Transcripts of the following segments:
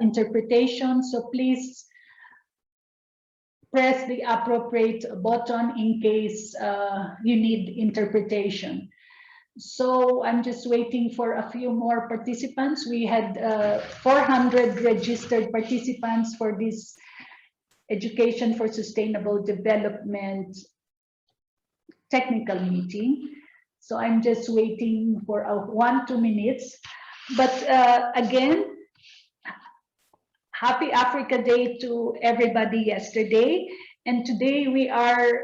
interpretation, so please press the appropriate button in case you need interpretation. So I'm just waiting for a few more participants. We had 400 registered participants for this Education for Sustainable Development technical meeting. So I'm just waiting for 1-2 minutes. But again, happy Africa Day to everybody yesterday. And today we are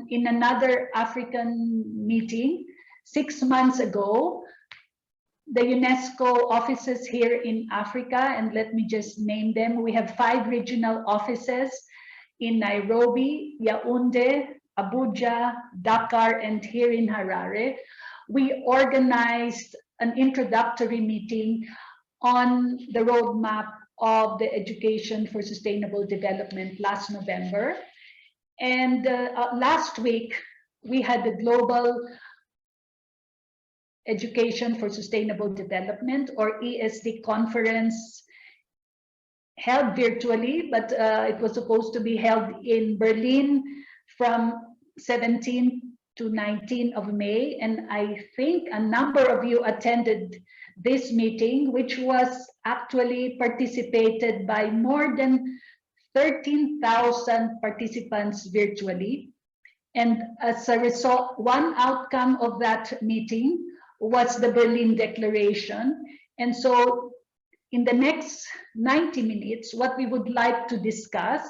in another African meeting. 6 months ago, the UNESCO offices here in Africa, and let me just name them. We have 5 regional offices in Nairobi, Yaoundé, Abuja, Dakar, and here in Harare. We organized an introductory meeting on the roadmap of the Education for Sustainable Development last November. And last week, we had the Global Education for Sustainable Development, or ESD conference, held virtually, but it was supposed to be held in Berlin from 17 to 19 of May. And I think a number of you attended this meeting, which was actually participated by more than 13,000 participants virtually. And as a result, one outcome of that meeting was the Berlin Declaration. And so in the next 90 minutes, what we would like to discuss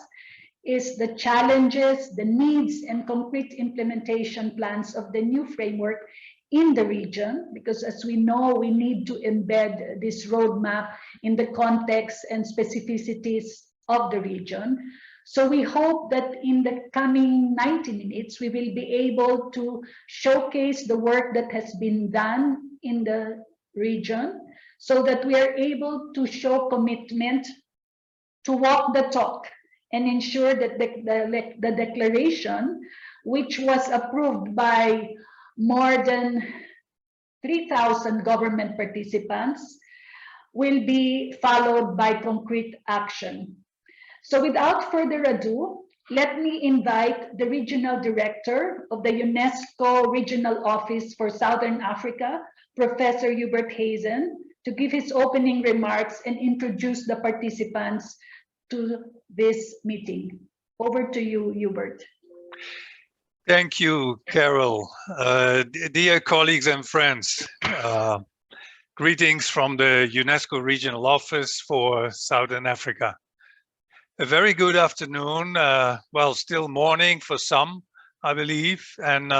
is the challenges, the needs, and concrete implementation plans of the new framework in the region, because as we know, we need to embed this roadmap in the context and specificities of the region. So we hope that in the coming 90 minutes, we will be able to showcase the work that has been done in the region so that we are able to show commitment to walk the talk and ensure that the declaration, which was approved by more than 3,000 government participants, will be followed by concrete action. So without further ado, let me invite the Regional Director of the UNESCO Regional Office for Southern Africa, Professor Hubert Hazen, to give his opening remarks and introduce the participants to this meeting. Over to you, Hubert. Thank you, Carol. Dear colleagues and friends, greetings from the UNESCO Regional Office for Southern Africa. A very good afternoon, well, still morning for some, I believe, and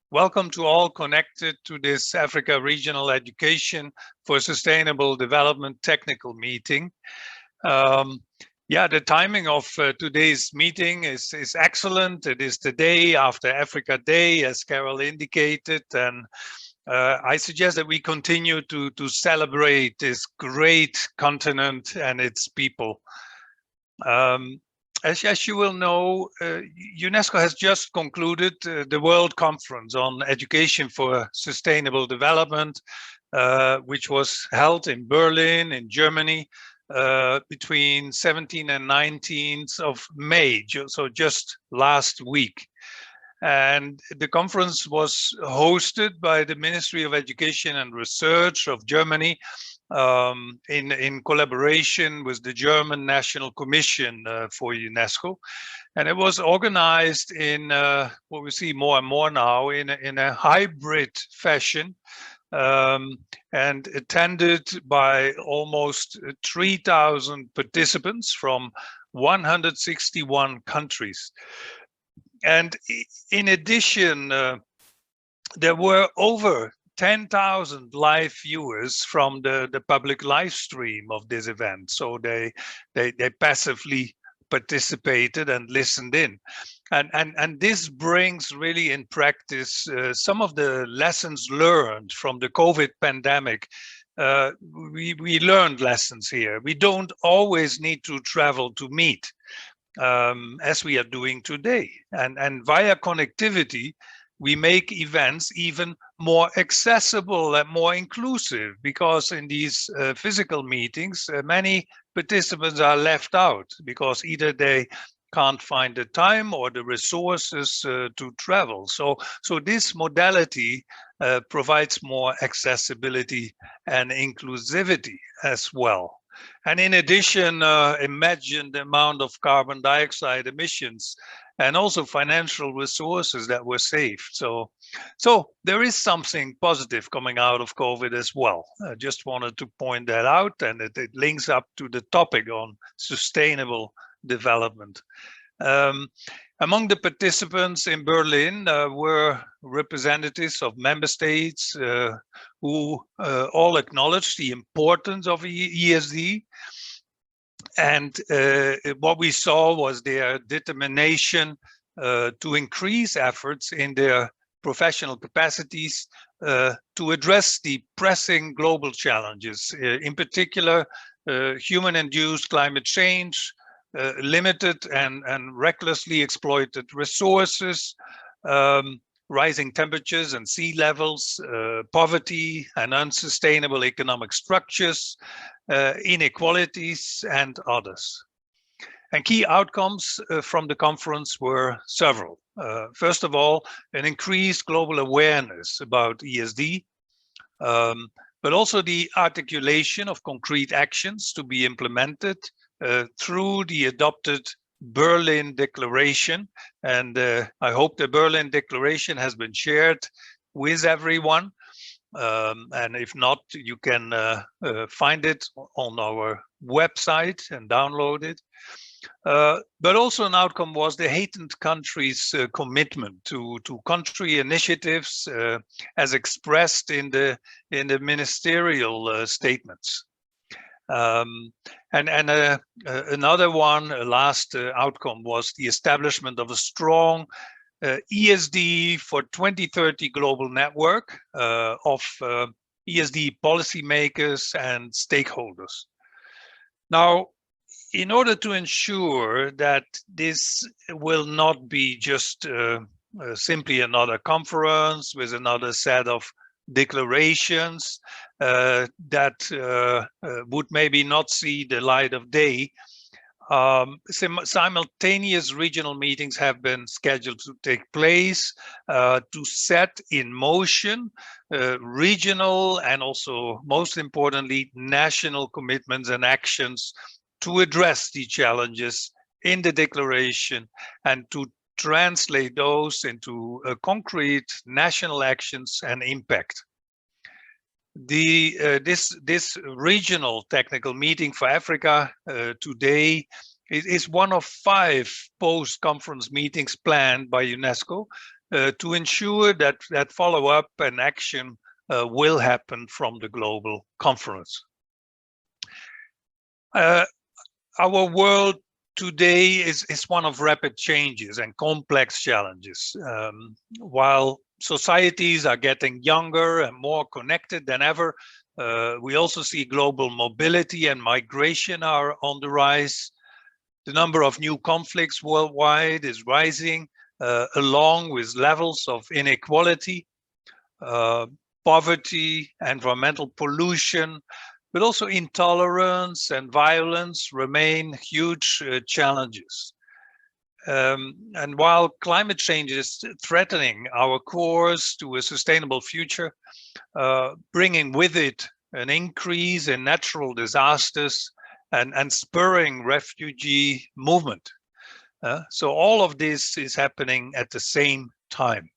welcome to all connected to this Africa Regional Education for Sustainable Development technical meeting. Yeah, the timing of today's meeting is excellent. It is the day after Africa Day, as Carol indicated, and I suggest that we continue to celebrate this great continent and its people. As you will know, UNESCO has just concluded the World Conference on Education for Sustainable Development, which was held in Berlin, in Germany, between 17th and 19th of May, so just last week. And the conference was hosted by the Ministry of Education and Research of Germany, in collaboration with the German National Commission for UNESCO. And it was organized in what we see more and more now in a hybrid fashion, and attended by almost 3,000 participants from 161 countries. And in addition, there were over 10,000 live viewers from the public live stream of this event. So they passively participated and listened in. And this brings really in practice some of the lessons learned from the COVID pandemic. We learned lessons here. We don't always need to travel to meet, as we are doing today. And via connectivity, we make events even more accessible and more inclusive, because in these physical meetings, many participants are left out because either they can't find the time or the resources to travel. So this modality provides more accessibility and inclusivity as well. And in addition, imagine the amount of carbon dioxide emissions and also financial resources that were saved. So there is something positive coming out of COVID as well. I just wanted to point that out, and it links up to the topic on sustainable development. Among the participants in Berlin were representatives of member states who all acknowledged the importance of ESD. And what we saw was their determination to increase efforts in their professional capacities to address the pressing global challenges, in particular, human-induced climate change, limited and recklessly exploited resources, rising temperatures and sea levels, poverty and unsustainable economic structures, inequalities, and others. And key outcomes from the conference were several. First of all, an increased global awareness about ESD, but also the articulation of concrete actions to be implemented through the adopted Berlin Declaration. And I hope the Berlin Declaration has been shared with everyone. And if not, you can find it on our website and download it. But also an outcome was the heightened country's commitment to country initiatives as expressed in the ministerial statements. Another one, a last outcome, was the establishment of a strong ESD for 2030 global network of ESD policymakers and stakeholders. Now, in order to ensure that this will not be just simply another conference with another set of declarations that would maybe not see the light of day, simultaneous regional meetings have been scheduled to take place to set in motion regional and also, most importantly, national commitments and actions to address the challenges in the declaration and to translate those into concrete national actions and impact. This regional technical meeting for Africa today is one of 5 post-conference meetings planned by UNESCO to ensure that follow-up and action will happen from the global conference. Our world today is one of rapid changes and complex challenges. While societies are getting younger and more connected than ever, we also see global mobility and migration are on the rise. The number of new conflicts worldwide is rising, along with levels of inequality, poverty, environmental pollution, but also intolerance and violence remain huge challenges. And while climate change is threatening our course to a sustainable future, bringing with it an increase in natural disasters and spurring refugee movement. So all of this is happening at the same time.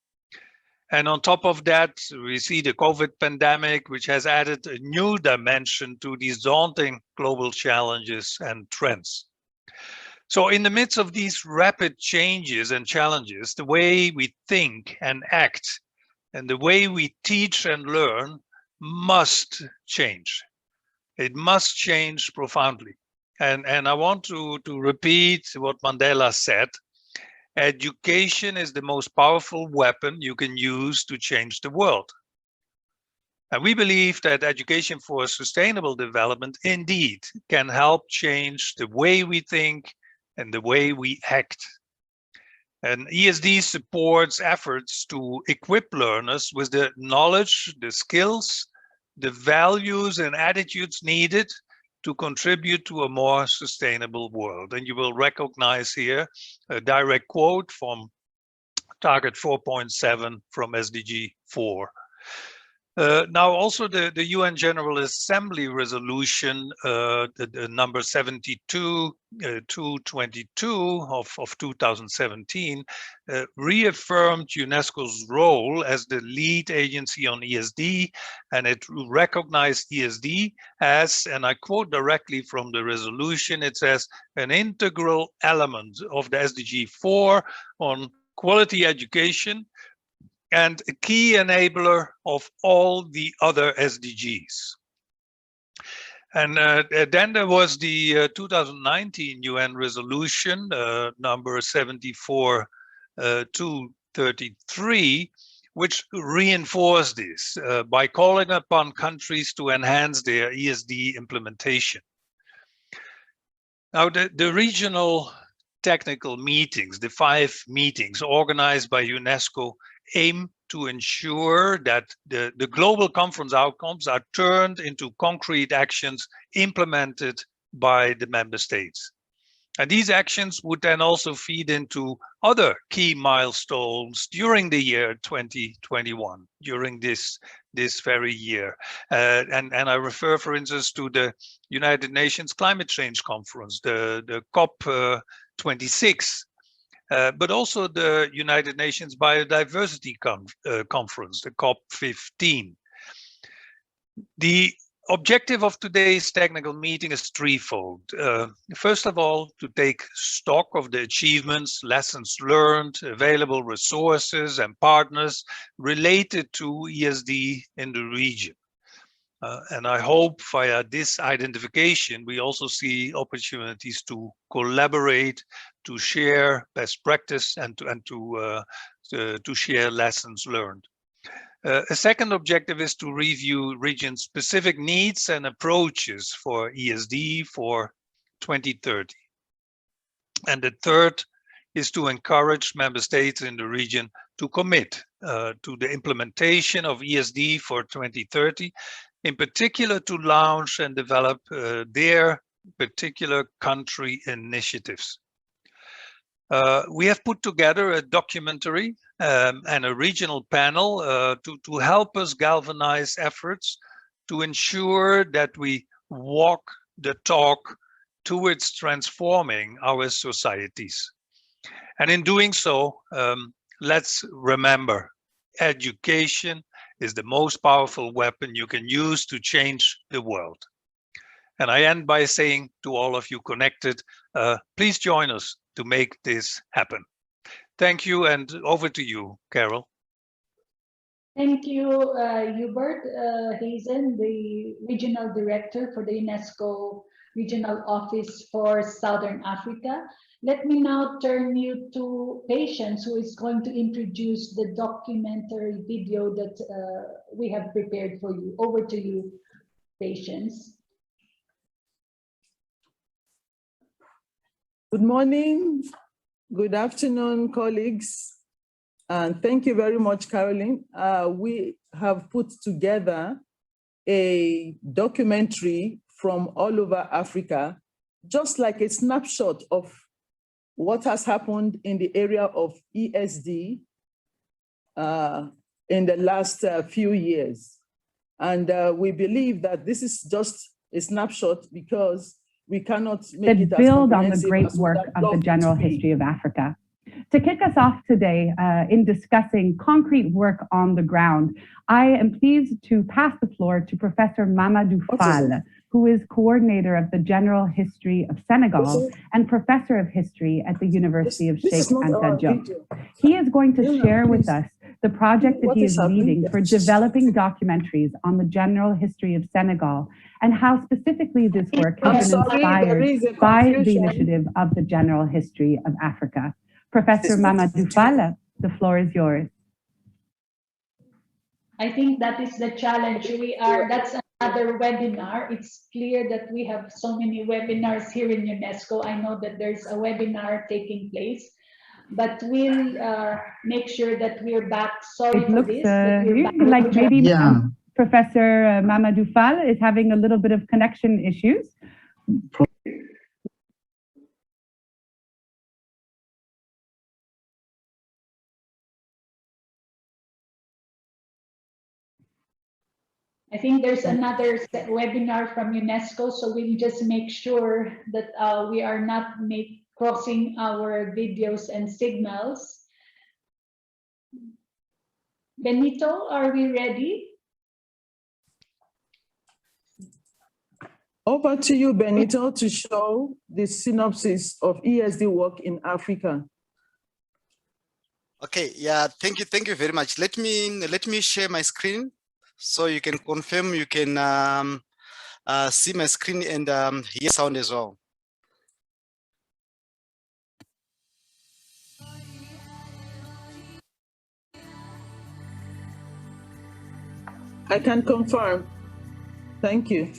And on top of that, we see the COVID pandemic, which has added a new dimension to these daunting global challenges and trends. So in the midst of these rapid changes and challenges, the way we think and act and the way we teach and learn must change. It must change profoundly. And I want to repeat what Mandela said. Education is the most powerful weapon you can use to change the world. And we believe that education for sustainable development indeed can help change the way we think and the way we act. And ESD supports efforts to equip learners with the knowledge, the skills, the values and attitudes needed to contribute to a more sustainable world. And you will recognize here a direct quote from Target 4.7 from SDG 4. Now, also the UN General Assembly resolution, the number 72/222 of 2017, reaffirmed UNESCO's role as the lead agency on ESD, and it recognized ESD as, and I quote directly from the resolution, it says, an integral element of the SDG 4 on quality education, and a key enabler of all the other SDGs. And then there was the 2019 UN resolution, number 74/233, which reinforced this by calling upon countries to enhance their ESD implementation. Now, the regional technical meetings, the 5 meetings organized by UNESCO, aim to ensure that the global conference outcomes are turned into concrete actions implemented by the member states. And these actions would then also feed into other key milestones during the year 2021, during this very year. And I refer, for instance, to the United Nations Climate Change Conference, the COP26, but also the United Nations Biodiversity Conference, the COP15. The objective of today's technical meeting is threefold. First of all, to take stock of the achievements, lessons learned, available resources and partners related to ESD in the region. And I hope via this identification, we also see opportunities to collaborate, to share best practice, and to share lessons learned. A second objective is to review region-specific needs and approaches for ESD for 2030. And the third is to encourage member states in the region to commit to the implementation of ESD for 2030, in particular to launch and develop their particular country initiatives. We have put together a documentary and a regional panel to help us galvanize efforts to ensure that we walk the talk towards transforming our societies. And in doing so, let's remember, education is the most powerful weapon you can use to change the world. And I end by saying to all of you connected, please join us to make this happen. Thank you, and over to you, Carol. Thank you, Hubert Hazen, the Regional Director for the UNESCO Regional Office for Southern Africa. Let me now turn you to Patience, who is going to introduce the documentary video that we have prepared for you. Over to you, Patience. Good morning, good afternoon, colleagues, and thank you very much, Caroline. We have put together a documentary from all over Africa, just like a snapshot of what has happened in the area of ESD in the last few years. And we believe that this is just a snapshot because we cannot make it build on the great work of the general history of Africa. To kick us off today in discussing concrete work on the ground, I am pleased to pass the floor to Professor Mamadou Fall, who is coordinator of the General History of Senegal and professor of history at the University of Sheikh Anta Diop. He is going to share with us the project that he is leading for developing documentaries on the general history of Senegal and how specifically this work has been inspired by the initiative of the General History of Africa. Professor Mamadou Fall, the floor is yours. I think that is the challenge. That's another webinar. It's clear that we have so many webinars here in UNESCO. I know that there's a webinar taking place. but we'll make sure that we're back. Sorry It for looks this. That we're back like maybe Yeah. Professor Mamadou Fall is having a little bit of connection issues. I think there's another webinar from UNESCO, so we'll just make sure that we are not crossing our videos and signals. Benito, are we ready? Over to you, Benito, to show the synopsis of ESD work in Africa. Okay, yeah, thank you very much. Let me share my screen so you can confirm you can see my screen and hear sound as well. I can confirm. Thank you.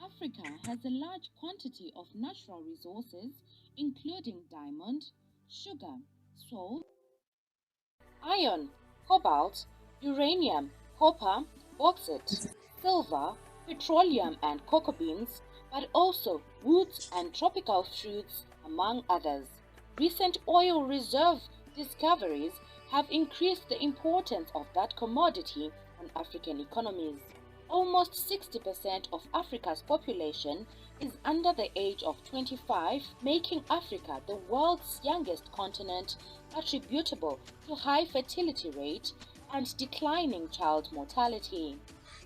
Africa has a large quantity of natural resources, including diamond, sugar, salt, iron, cobalt, uranium, copper, bauxite, silver, petroleum and cocoa beans, but also woods and tropical fruits, among others. Recent oil reserve discoveries have increased the importance of that commodity on African economies. Almost 60% of Africa's population is under the age of 25, making Africa the world's youngest continent, attributable to high fertility rate and declining child mortality.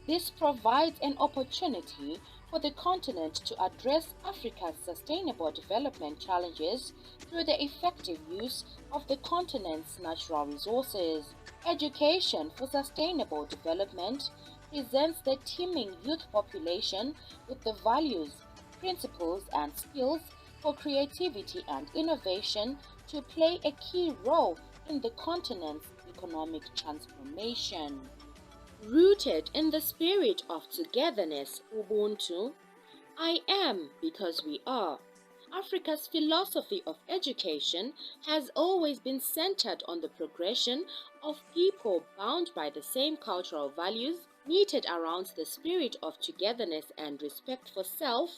This provides an opportunity for the continent to address Africa's sustainable development challenges through the effective use of the continent's natural resources. Education for sustainable development presents the teeming youth population with the values, principles, and skills for creativity and innovation to play a key role in the continent's economic transformation. Rooted in the spirit of togetherness, Ubuntu, I am because we are. Africa's philosophy of education has always been centered on the progression of people bound by the same cultural values, knitted around the spirit of togetherness and respect for self,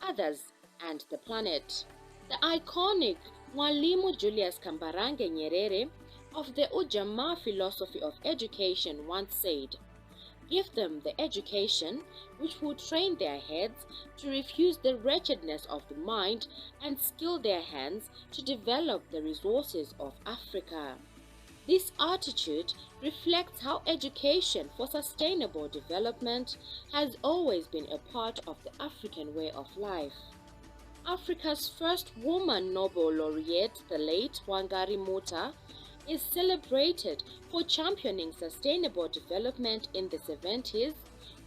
others, and the planet. The iconic Mwalimu Julius Kambarage Nyerere of the Ujamaa philosophy of education once said, "Give them the education which will train their heads to refuse the wretchedness of the mind and skill their hands to develop the resources of Africa." This attitude reflects how education for sustainable development has always been a part of the African way of life. Africa's first woman Nobel laureate, the late Wangari Maathai, is celebrated for championing sustainable development in the 70s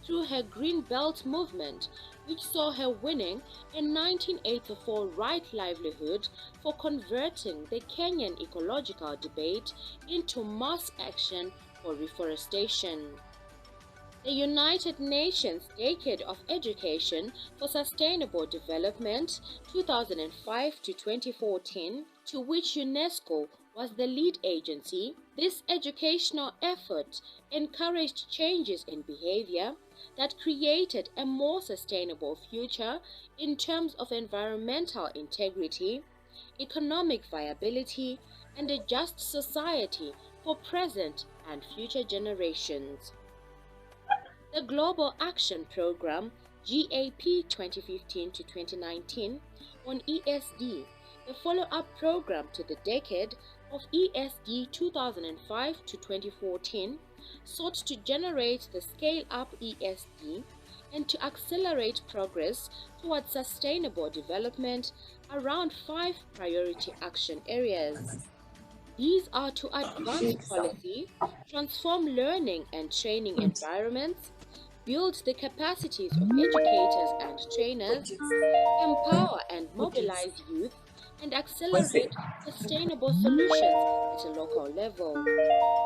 through her Green Belt movement, which saw her winning a 1984 Right Livelihood for converting the Kenyan ecological debate into mass action for reforestation. The United Nations Decade of Education for Sustainable Development 2005 to 2014, to which UNESCO was the lead agency, this educational effort encouraged changes in behavior that created a more sustainable future in terms of environmental integrity, economic viability, and a just society for present and future generations. The Global Action Programme GAP 2015 to 2019 on ESD, the follow-up program to the decade of ESD 2005 to 2014, sought to generate the Scale-Up ESD and to accelerate progress towards sustainable development around 5 priority action areas. These are to advance policy, transform learning and training environments, build the capacities of educators and trainers, empower and mobilize youth, and accelerate sustainable solutions at a local level.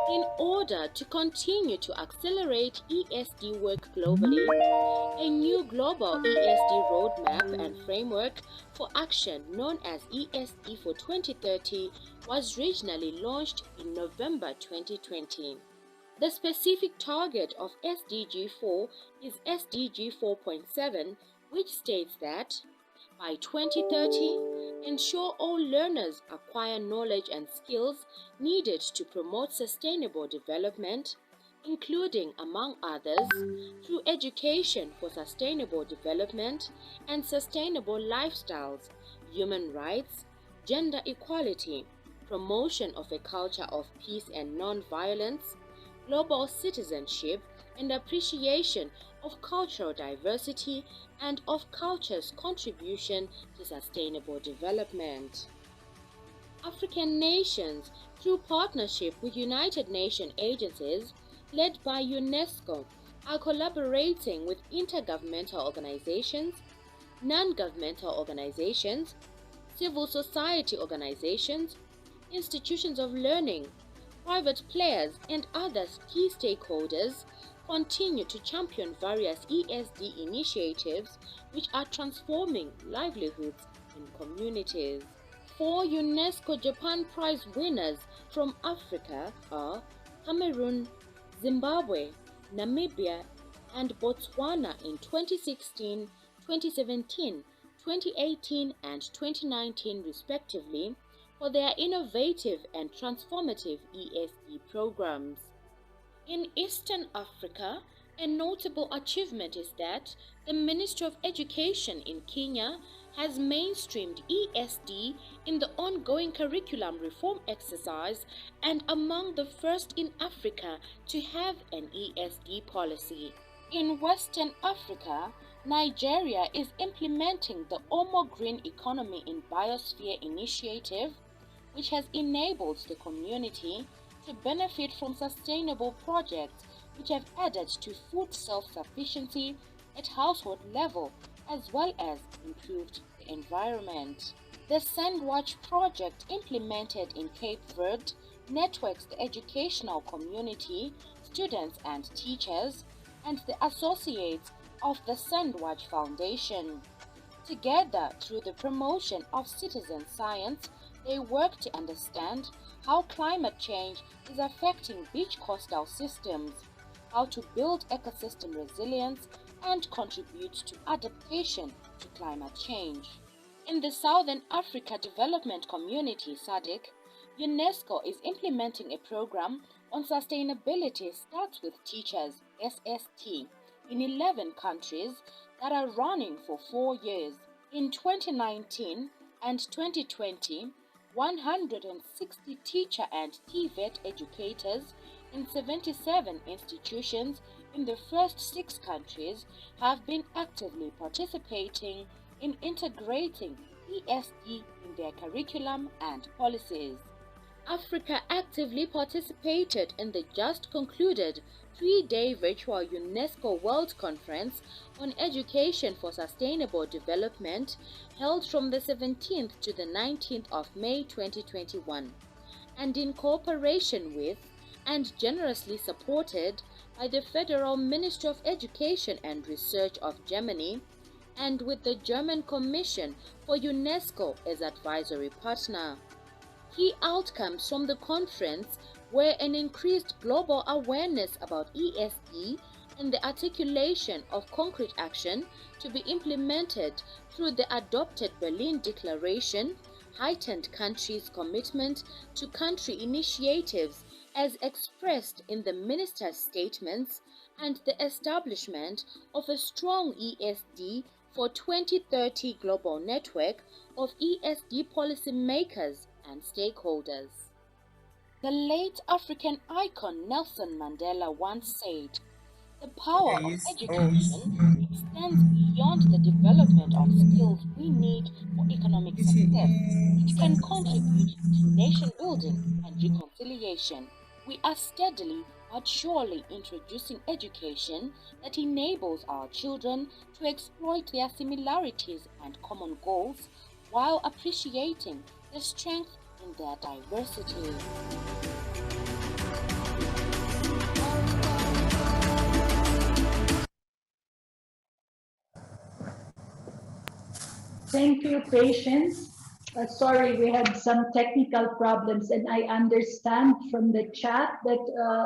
In order to continue to accelerate ESD work globally, a new global ESD roadmap and framework for action known as ESD for 2030 was regionally launched in November 2020. The specific target of SDG 4 is SDG 4.7, which states that by 2030, ensure all learners acquire knowledge and skills needed to promote sustainable development, including, among others, through education for sustainable development and sustainable lifestyles, human rights, gender equality, promotion of a culture of peace and non-violence, global citizenship, and appreciation of cultural diversity and of culture's contribution to sustainable development. African nations, through partnership with United Nations agencies led by UNESCO, are collaborating with intergovernmental organizations, non-governmental organizations, civil society organizations, institutions of learning, private players, and other key stakeholders continue to champion various ESD initiatives which are transforming livelihoods in communities. 4 UNESCO Japan Prize winners from Africa are Cameroon, Zimbabwe, Namibia, and Botswana in 2016, 2017, 2018, and 2019 respectively, for their innovative and transformative ESD programs. In Eastern Africa, a notable achievement is that the Ministry of Education in Kenya has mainstreamed ESD in the ongoing curriculum reform exercise and among the first in Africa to have an ESD policy. In Western Africa, Nigeria is implementing the Omo Green Economy in Biosphere initiative, which has enabled the community to benefit from sustainable projects which have added to food self-sufficiency at household level as well as improved the environment. The Sandwatch project implemented in Cape Verde networks the educational community, students and teachers, and the associates of the Sandwatch Foundation. Together, through the promotion of citizen science, they work to understand how climate change is affecting beach coastal systems, how to build ecosystem resilience, and contribute to adaptation to climate change. In the Southern Africa Development Community (SADC), UNESCO is implementing a program on sustainability starts with teachers (SST) in 11 countries that are running for 4 years. In 2019 and 2020, 160 teacher and TVET educators in 77 institutions in the first 6 countries have been actively participating in integrating ESD in their curriculum and policies. Africa actively participated in the just concluded 3-day virtual UNESCO World Conference on Education for Sustainable Development held from the 17th to the 19th of May 2021, and in cooperation with and generously supported by the Federal Ministry of Education and Research of Germany and with the German Commission for UNESCO as advisory partner. Key outcomes from the conference were an increased global awareness about ESD and the articulation of concrete action to be implemented through the adopted Berlin Declaration, heightened countries' commitment to country initiatives as expressed in the ministers' statements, and the establishment of a strong ESD for 2030 global network of ESD policymakers and stakeholders. The late African icon Nelson Mandela once said, "The power of education extends beyond the development of skills we need for economic success. It can contribute to nation building and reconciliation." We are steadily but surely introducing education that enables our children to exploit their similarities and common goals while appreciating the strength in their diversity. Thank you, Patience. Sorry, we had some technical problems, and I understand from the chat that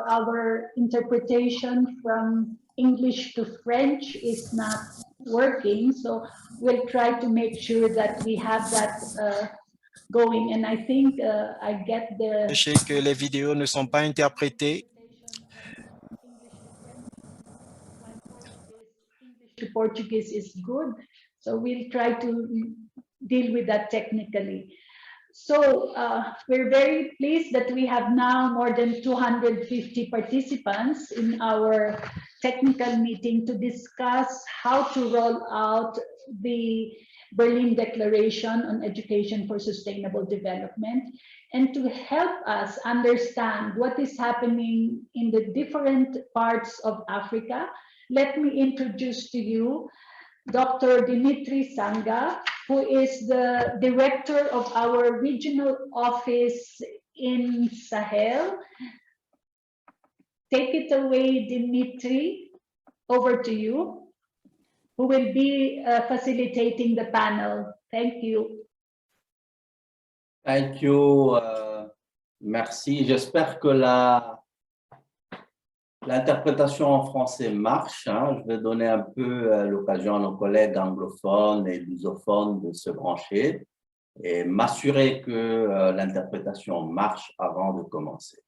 our interpretation from English to French is not working. So we'll try to make sure that we have that going. And I think I get the... Sachez que les vidéos ne sont pas interprétées. English to Portuguese is good. So we'll try to deal with that technically. So we're very pleased that we have now more than 250 participants in our technical meeting to discuss how to roll out the Berlin Declaration on Education for Sustainable Development, and to help us understand what is happening in the different parts of Africa. Let me introduce to you Dr. Dimitri Sanga, who is the director of our regional office in Sahel. Take it away, Dimitri. Over to you, who will be facilitating the panel. Thank you. Thank you. Merci. J'espère que l'interprétation en français marche. Je vais donner un peu l'occasion à nos collègues anglophones et lusophones de se brancher et m'assurer que l'interprétation marche avant de commencer.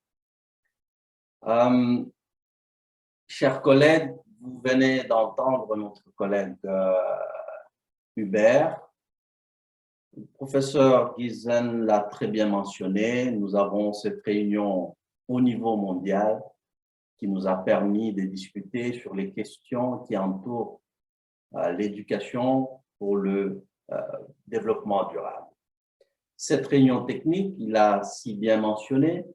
Chers collègues, vous venez d'entendre notre collègue Hubert. Le professeur Giesen l'a très bien mentionné. Nous avons cette réunion au niveau mondial qui nous a permis de discuter sur les questions qui entourent l'éducation pour le développement durable. Cette réunion technique, il a si bien mentionné,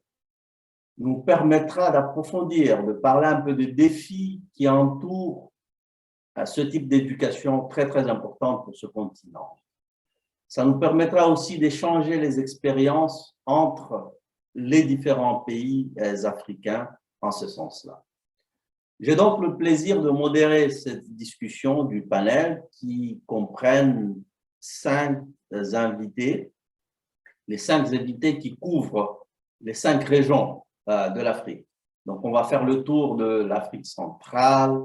nous permettra d'approfondir, de parler un peu des défis qui entourent ce type d'éducation très, très importante pour ce continent. Ça nous permettra aussi d'échanger les expériences entre les différents pays africains en ce sens-là. J'ai donc le plaisir de modérer cette discussion du panel qui comprennent 5 invités, les 5 invités qui couvrent les 5 régions de l'Afrique. Donc, on va faire le tour de l'Afrique centrale,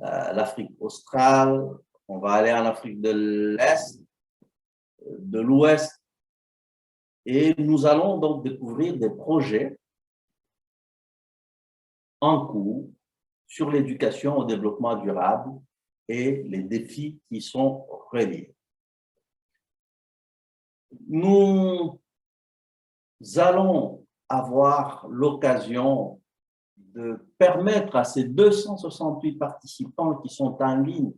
l'Afrique australe, on va aller en Afrique de l'Est, de l'Ouest, et nous allons donc découvrir des projets en cours sur l'éducation au développement durable et les défis qui sont reliés. Nous allons avoir l'occasion de permettre à ces 268 participants qui sont en ligne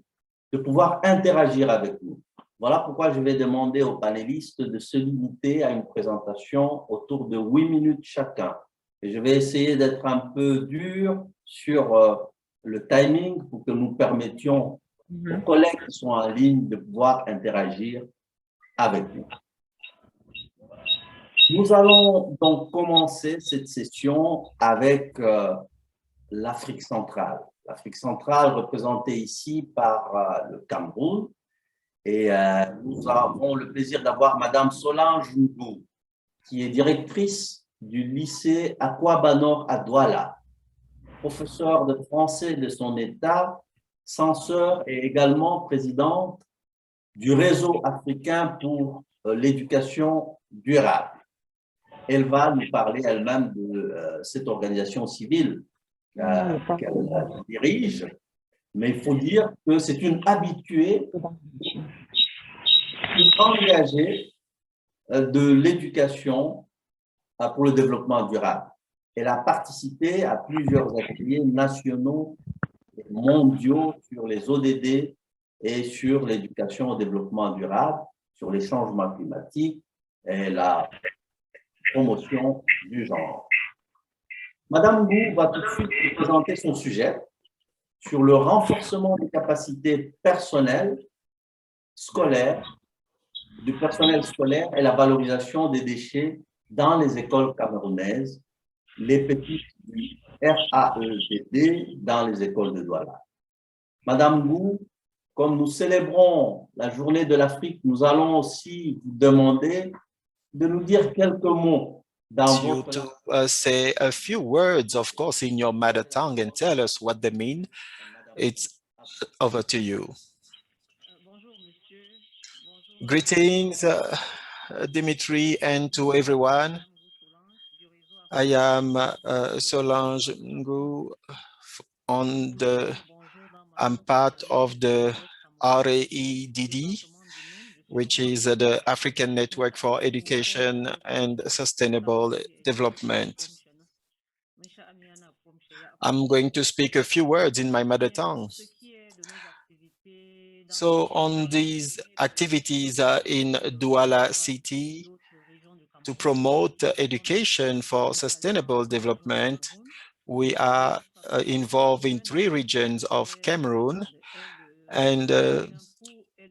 de pouvoir interagir avec nous. Voilà pourquoi je vais demander aux panélistes de se limiter à une présentation autour de 8 minutes chacun. Et je vais essayer d'être un peu dur sur le timing pour que nous permettions aux collègues qui sont en ligne de pouvoir interagir avec nous. Nous allons donc commencer cette session avec l'Afrique centrale. L'Afrique centrale représentée ici par le Cameroun. Et nous avons le plaisir d'avoir Madame Solange Ngoubou, qui est directrice du lycée Akwabanor à Douala, professeure de français de son État, censeur et également présidente du réseau africain pour l'éducation durable. Elle va nous parler elle-même de cette organisation civile qu'elle dirige, mais il faut dire que c'est une habituée, une engagée de l'éducation pour le développement durable. Elle a participé à plusieurs ateliers nationaux et mondiaux sur les ODD et sur l'éducation au développement durable, sur les changements climatiques et la promotion du genre. Madame Ngou va tout de suite vous présenter son sujet sur le renforcement des capacités personnelles, scolaires du personnel scolaire et la valorisation des déchets dans les écoles camerounaises, les petits du RAEDD dans les écoles de Douala. Madame Gou, comme nous célébrons la journée de l'Afrique, nous allons aussi vous demander de nous dire quelques mots dans you votre to say a few words, of course, in your mother tongue and tell us what they mean. It's over to you. Greetings, Dimitri, and to everyone. I am Solange Ngu. I'm part of the RAEDD, which is the African Network for Education and Sustainable Development. I'm going to speak a few words in my mother tongue. So on these activities in Douala City to promote education for sustainable development, we are involved in 3 regions of Cameroon, and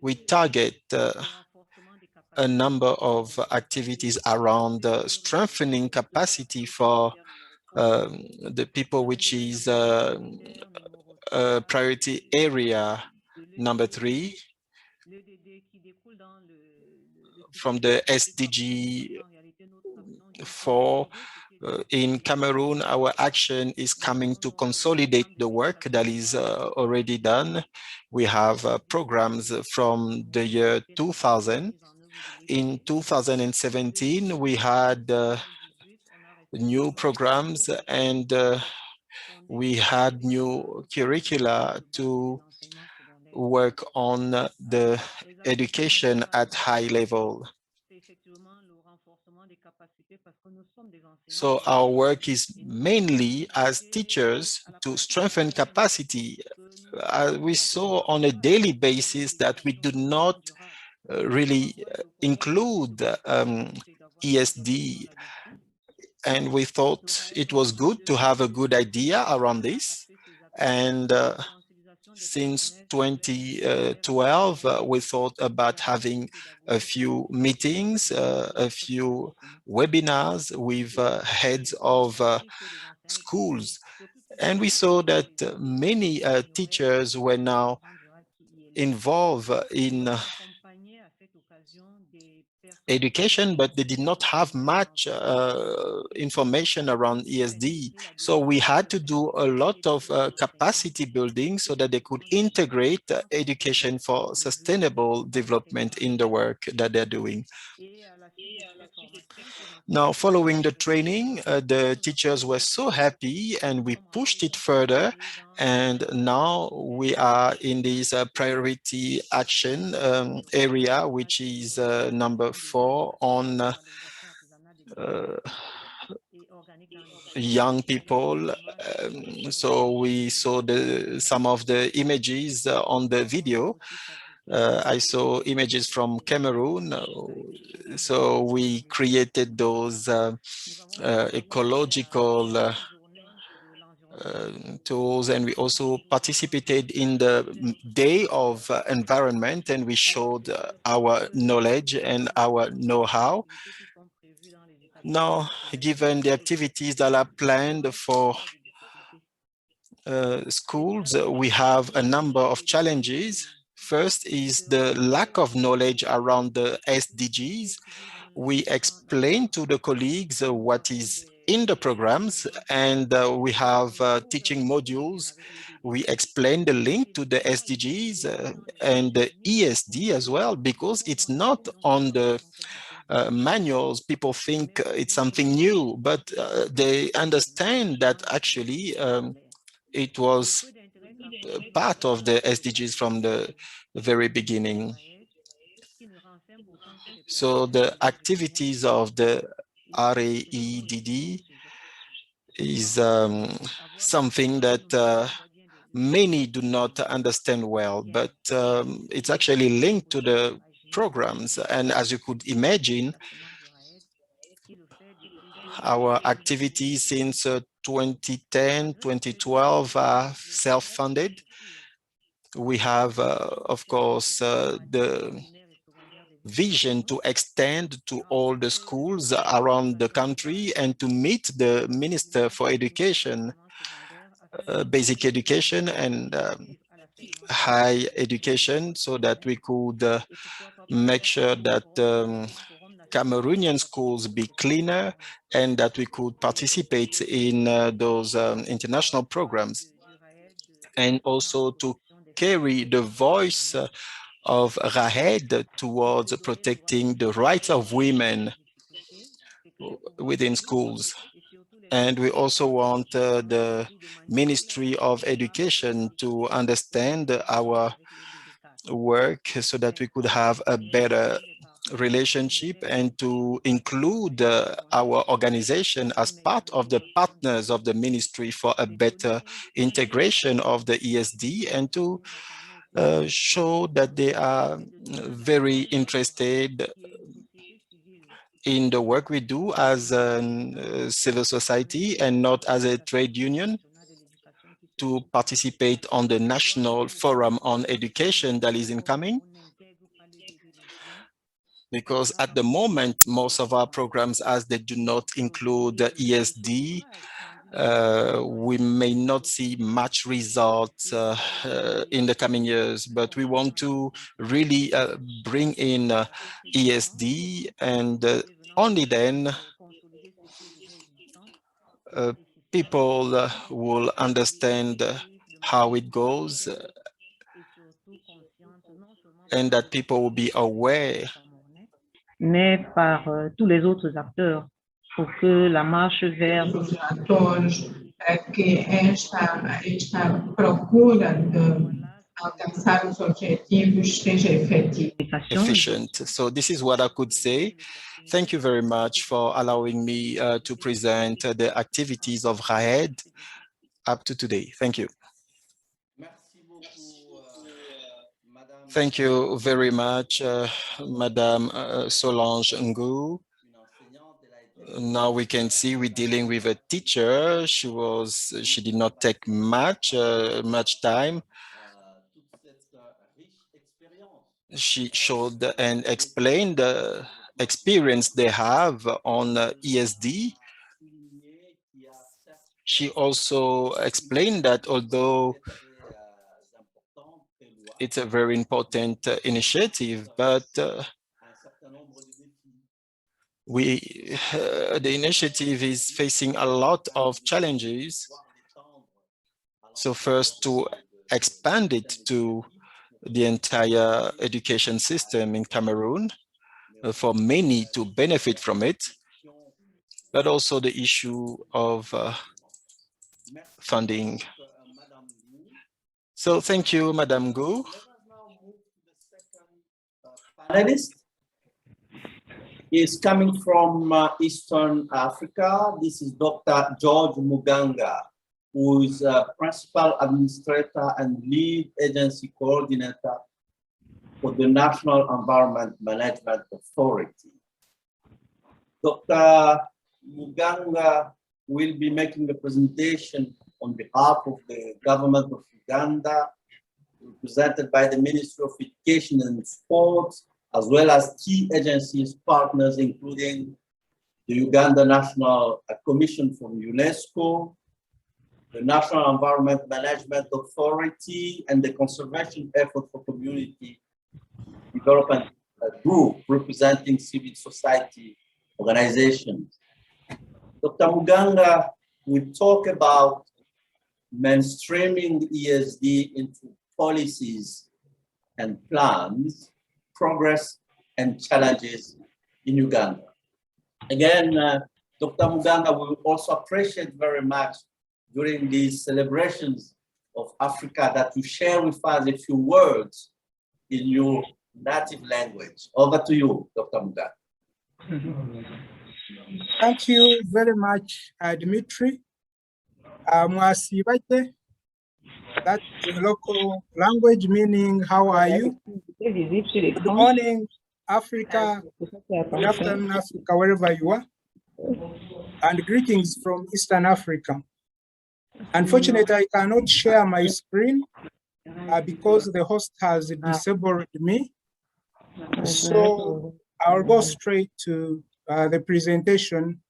we target a number of activities around strengthening capacity for the people, which is priority area number 3 from the SDG 4. In Cameroon, our action is coming to consolidate the work that is already done. We have programs from the year 2000. In 2017, we had new programs, and we had new curricula to work on the education at high level. So our work is mainly as teachers to strengthen capacity. We saw on a daily basis that we do not really include ESD, and we thought it was good to have a good idea around this. And since 2012, we thought about having a few meetings, a few webinars with heads of schools. And we saw that many teachers were now involved in education, but they did not have much information around ESD. So we had to do a lot of capacity building so that they could integrate education for sustainable development in the work that they're doing. Now, following the training, the teachers were so happy, and we pushed it further. And now we are in this priority action area, which is number 4 on young people. So we saw some of the images on the video. I saw images from Cameroon. So we created those ecological tools, and we also participated in the Day of Environment, and we showed our knowledge and our know-how. Now, given the activities that are planned for schools, we have a number of challenges. First is the lack of knowledge around the SDGs. We explain to the colleagues what is in the programs, and we have teaching modules. We explain the link to the SDGs and the ESD as well, because it's not on the manuals. People think it's something new, but they understand that actually it was part of the SDGs from the very beginning. So the activities of the RAEDD is something that many do not understand well, but it's actually linked to the programs. And as you could imagine, our activities since 2010, 2012 are self-funded. We have, of course, the vision to extend to all the schools around the country and to meet the Minister for Education, basic education and high education, so that we could make sure that Cameroonian schools be cleaner and that we could participate in those international programs, and also to carry the voice of RAHED towards protecting the rights of women within schools. And we also want the Ministry of Education to understand our work so that we could have a better relationship and to include our organization as part of the partners of the ministry for a better integration of the ESD, and to show that they are very interested in the work we do as a civil society and not as a trade union, to participate on the National Forum on Education that is incoming. Because at the moment, most of our programs, as they do not include the ESD, we may not see much results in the coming years, but we want to really bring in ESD, and only then people will understand how it goes, and that people will be aware. Mais par tous les autres acteurs pour que la marche vers que esta procura de alcançar os objetivos seja efficient. So this is what I could say. Thank you very much for allowing me to present the activities of RAHED up to today. Thank you. Thank you very much, Madame Solange Ngu. Now we can see we're dealing with a teacher. She did not take much time. She showed and explained the experience they have on ESD. She also explained that although it's a very important initiative, but the initiative is facing a lot of challenges. So first, to expand it to the entire education system in Cameroon, for many to benefit from it, but also the issue of funding. So thank you, Madame Gu. Panelist is coming from Eastern Africa. This is Dr. George Muganga, who is a principal administrator and lead agency coordinator for the National Environment Management Authority. Dr. Muganga will be making a presentation on behalf of the government of Uganda, represented by the Ministry of Education and Sports, as well as key agencies, partners, including the Uganda National Commission from Unesco, the National Environment Management Authority, and the Conservation Effort for Community Development Group, representing civil society organizations. Dr. Muganga will talk about mainstreaming ESD into policies and plans, progress and challenges in Uganda. Again, Dr. Muganga will also appreciate very much during these celebrations of Africa that you share with us a few words in your native language. Over to you, Dr. Muganga. Thank you very much, Dimitri. Mwasibate, that's the local language, meaning how are you? Good morning, Africa. Good afternoon, Africa, wherever you are. And greetings from Eastern Africa. Unfortunately, I cannot share my screen because the host has disabled me. So I'll go straight to the presentation.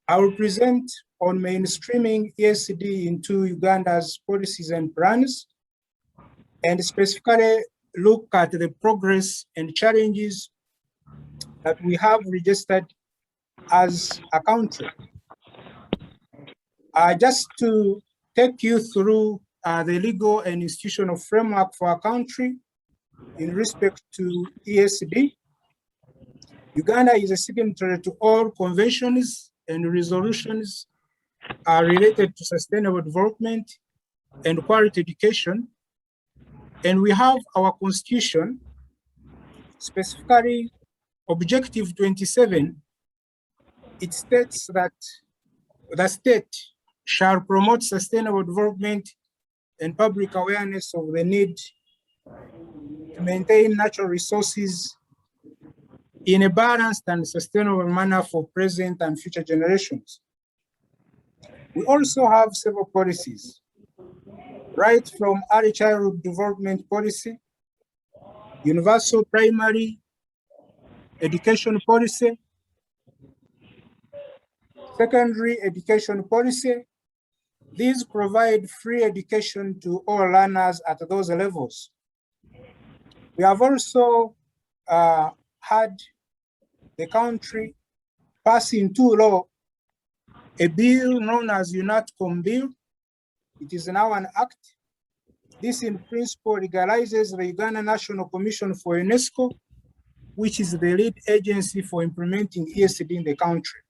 I will present on mainstreaming ESD into Uganda's policies and plans, and specifically look at the progress and challenges that we have registered as a country. Just to take you through the legal and institutional framework for our country in respect to ESD, Uganda is a signatory to all conventions and resolutions related to sustainable development and quality education. And we have our constitution, specifically Objective 27. It states that the state shall promote sustainable development and public awareness of the need to maintain natural resources in a balanced and sustainable manner for present and future generations. We also have several policies, right from early childhood development policy, universal primary education policy, secondary education policy. These provide free education to all learners at those levels. We have also had the country pass into law a bill known as UNATCOM bill. It is now an act. This in principle legalizes the Uganda National Commission for Unesco, which is the lead agency for implementing ESD in the country.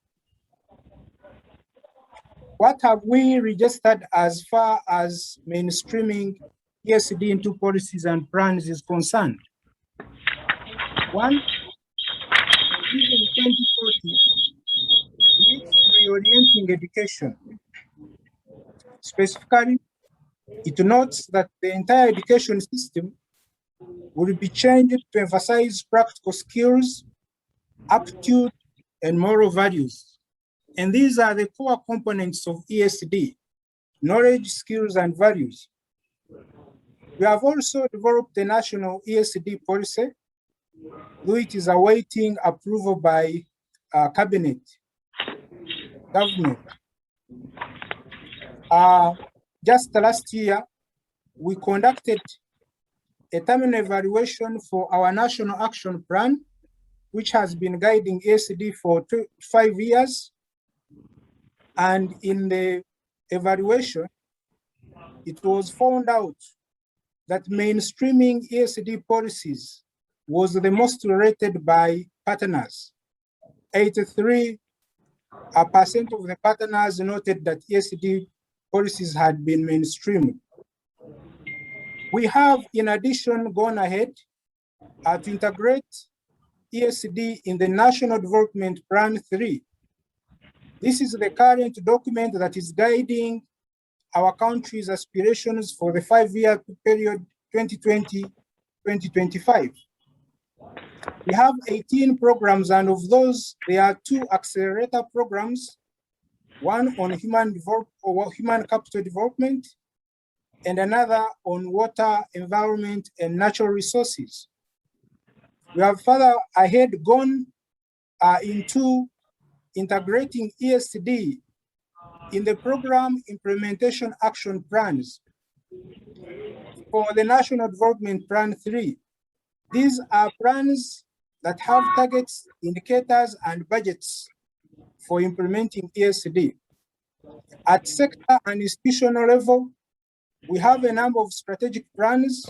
What have we registered as far as mainstreaming ESD into policies and plans is concerned? One, Vision 2040 is reorienting education. Specifically, it notes that the entire education system will be changed to emphasize practical skills, aptitude, and moral values. And these are the core components of ESD: knowledge, skills, and values. We have also developed a national ESD policy, though it is awaiting approval by cabinet, government. Just last year, we conducted a terminal evaluation for our national action plan, which has been guiding ESD for 5 years. And in the evaluation, it was found out that mainstreaming ESD policies was the most rated by partners. 83% of the partners noted that ESD policies had been mainstreamed. We have, in addition, gone ahead to integrate ESD in the National Development Plan 3. This is the current document that is guiding our country's aspirations for the 5-year period 2020-2025. We have 18 programs, and of those, there are 2 accelerator programs, one on human capital development, and another on water, environment, and natural resources. We have further ahead gone into integrating ESD in the program implementation action plans for the National Development Plan 3. These are plans that have targets, indicators, and budgets for implementing ESD. At sector and institutional level, we have a number of strategic plans,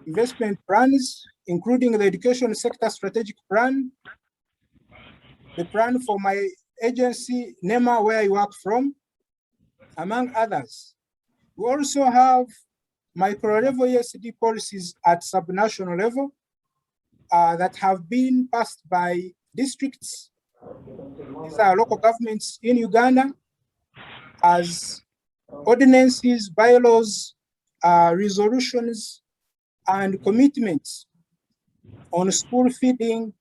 investment plans, including the education sector strategic plan, the plan for my agency, NEMA, where I work from, among others. We also have micro-level ESD policies at subnational level that have been passed by districts. These are local governments in Uganda as ordinances, bylaws, resolutions, and commitments on school feeding,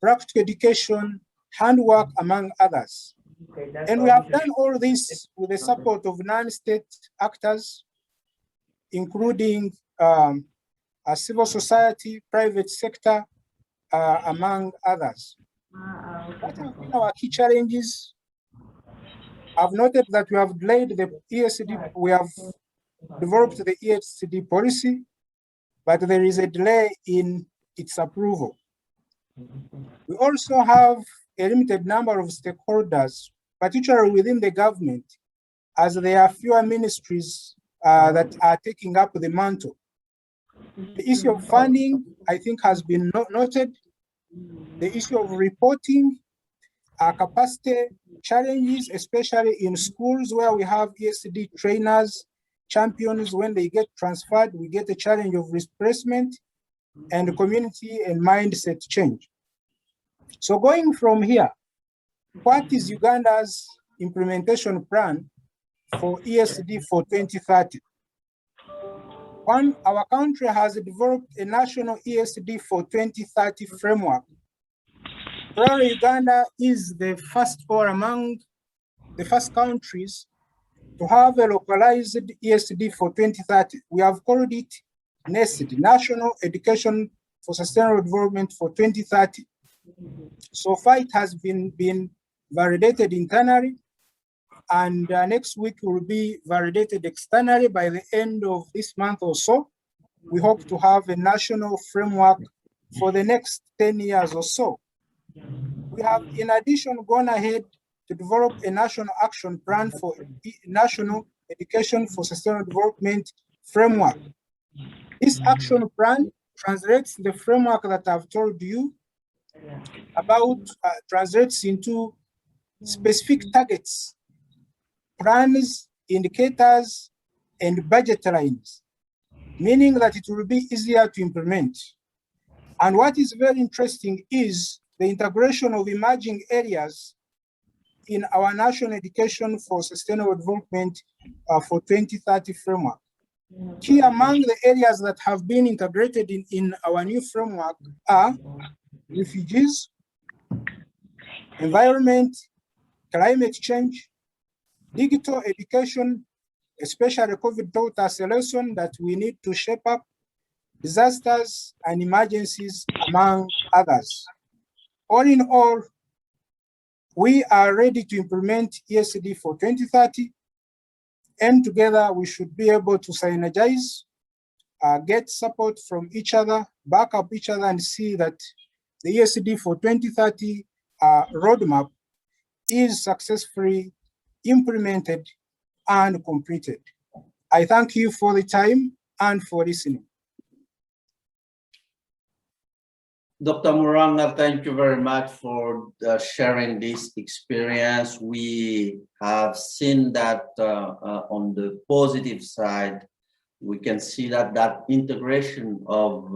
practical education, handwork, among others. And we have done all this with the support of non-state actors, including civil society, private sector, among others. What have been our key challenges? I've noted that we have delayed the ESD, we have developed the ESD policy, but there is a delay in its approval. We also have a limited number of stakeholders, particularly within the government, as there are fewer ministries that are taking up the mantle. The issue of funding, I think, has been noted. The issue of reporting, capacity challenges, especially in schools where we have ESD trainers, champions. When they get transferred, we get a challenge of replacement and community and mindset change. So going from here, what is Uganda's implementation plan for ESD for 2030? One, our country has developed a national ESD for 2030 framework. Where Uganda is the first or among the first countries to have a localized ESD for 2030. We have called it NESD, National Education for Sustainable Development for 2030. So far it has been validated internally, and next week will be validated externally. By the end of this month or so, we hope to have a national framework for the next 10 years or so. We have, in addition, gone ahead to develop a national action plan for national education for sustainable development framework. This action plan translates the framework that I've told you about, translates into specific targets, plans, indicators, and budget lines, meaning that it will be easier to implement. And what is very interesting is the integration of emerging areas in our national education for sustainable development for 2030 framework. Key among the areas that have been integrated in our new framework are refugees, environment, climate change, digital education, especially COVID taught us a lesson that we need to shape up, disasters and emergencies, among others. All in all, we are ready to implement ESD for 2030, and together we should be able to synergize, get support from each other, back up each other, and see that the ESD for 2030 roadmap is successfully implemented and completed. I thank you for the time and for listening. Dr. Muranga, thank you very much for sharing this experience. We have seen that on the positive side, we can see that integration of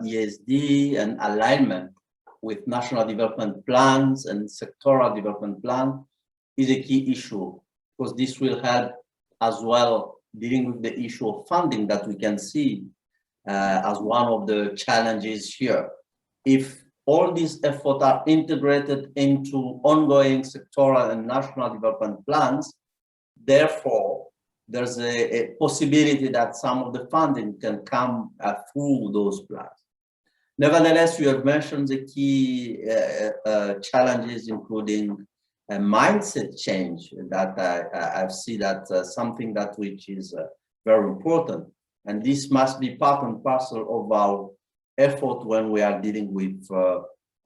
ESD and alignment with national development plans and sectoral development plan is a key issue, because this will help as well dealing with the issue of funding that we can see as one of the challenges here. If all these efforts are integrated into ongoing sectoral and national development plans, therefore, there's a possibility that some of the funding can come through those plans. Nevertheless, you have mentioned the key challenges, including a mindset change that I see that something that which is very important. And this must be part and parcel of our effort when we are dealing with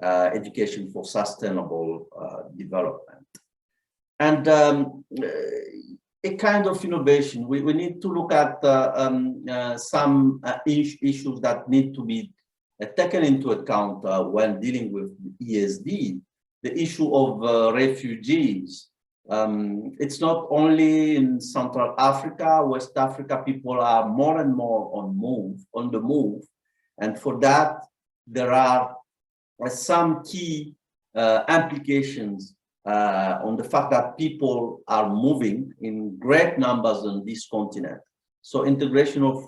education for sustainable development. And a kind of innovation, we need to look at some issues that need to be taken into account when dealing with ESD. The issue of refugees. It's not only in Central Africa, West Africa, people are more and more on the move. And for that, there are some key implications on the fact that people are moving in great numbers on this continent. So integration of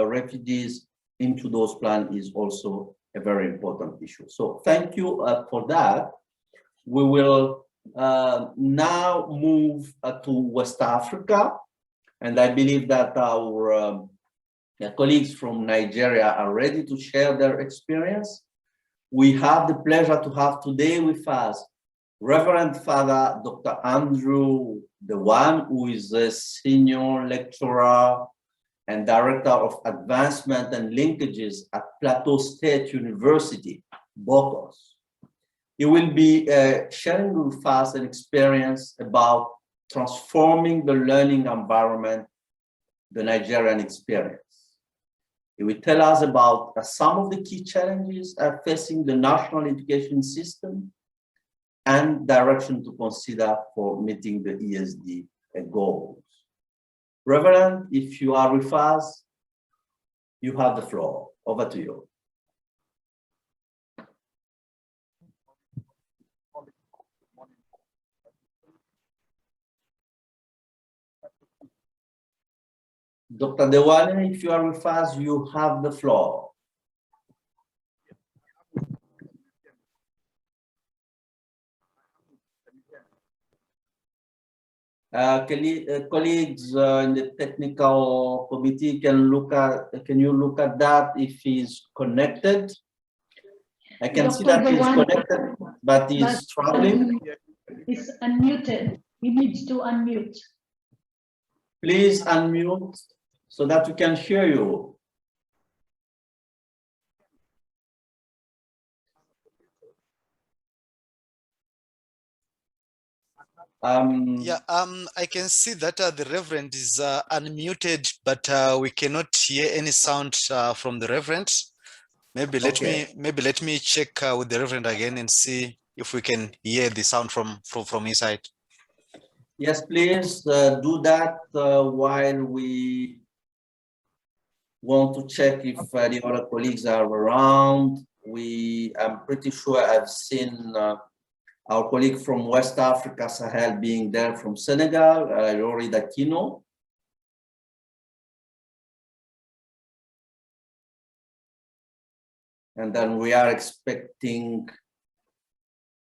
refugees into those plans is also a very important issue. So thank you for that. We will now move to West Africa. And I believe that our colleagues from Nigeria are ready to share their experience. We have the pleasure to have today with us Reverend Father Dr. Andrew Dewan, who is a senior lecturer and director of advancement and linkages at Plateau State University, Bokos. He will be sharing with us an experience about transforming the learning environment, the Nigerian experience. He will tell us about some of the key challenges facing the national education system and direction to consider for meeting the ESD goals. Reverend, if you are with us, you have the floor. Over to you. Dr. Dewane, if you are with us, you have the floor. Colleagues in the technical committee can you look at that if he's connected? I can see that he's connected, but he's struggling. He's unmuted. He needs to unmute. Please unmute so that we can hear you. I can see that the Reverend is unmuted, but we cannot hear any sound from the Reverend. Maybe let me check with the Reverend again and see if we can hear the sound from his side. Yes, please do that while we want to check if the other colleagues are around. I'm pretty sure I've seen our colleague from West Africa, Sahel, being there from Senegal, Rory Dakino. And then we are expecting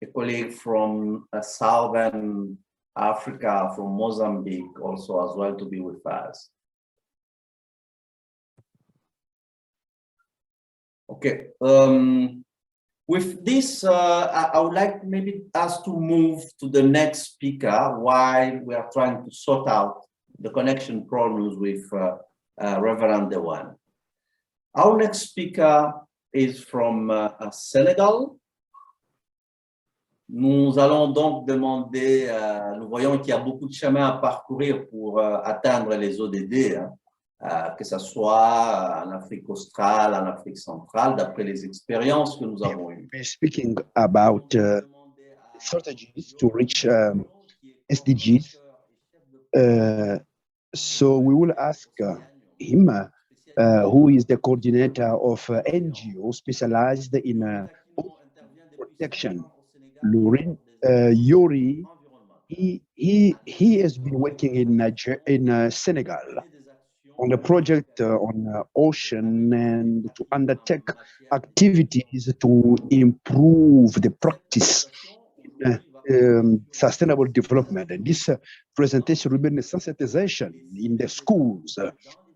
a colleague from Southern Africa, from Mozambique, also as well to be with us. Okay. With this, I would like maybe us to move to the next speaker while we are trying to sort out the connection problems with Reverend Dewan. Our next speaker is from Senegal. Nous allons donc demander, nous voyons qu'il y a beaucoup de chemin à parcourir pour atteindre les ODD, hein. Que ce soit en Afrique australe, en Afrique centrale, d'après les expériences que nous avons eues. We're speaking about strategies to reach SDGs. So we will ask him, who is the coordinator of NGO specialized in protection, Lurin Yori. He has been working in Senegal on a project on ocean and to undertake activities to improve the practice sustainable development. And this presentation will be a sensitization in the schools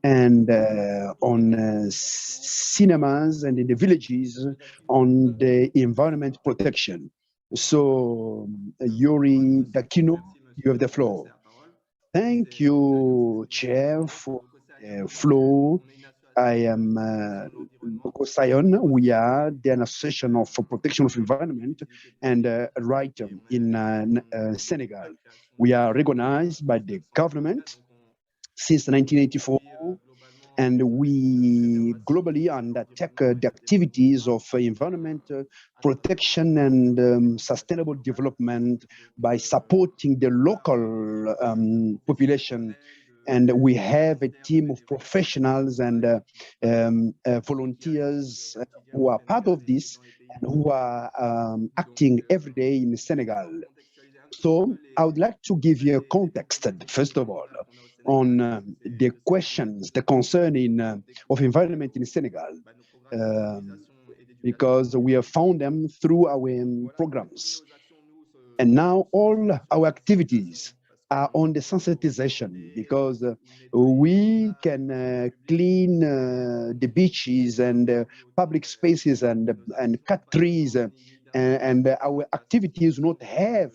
and on cinemas and in the villages on the environment protection. So, Yuri Dakino, you have the floor. Thank you, Chair, for the floor. I am Loko Sion. We are the Association for Protection of Environment and Right in Senegal. We are recognized by the government since 1984, and we globally undertake the activities of environment protection and sustainable development by supporting the local population. And we have a team of professionals and volunteers who are part of this and who are acting every day in Senegal. So I would like to give you a context, first of all, on the questions, the concern of environment in Senegal, because we have found them through our programs. And now all our activities are on the sensitization, because we can clean the beaches and public spaces and cut trees, and our activities not have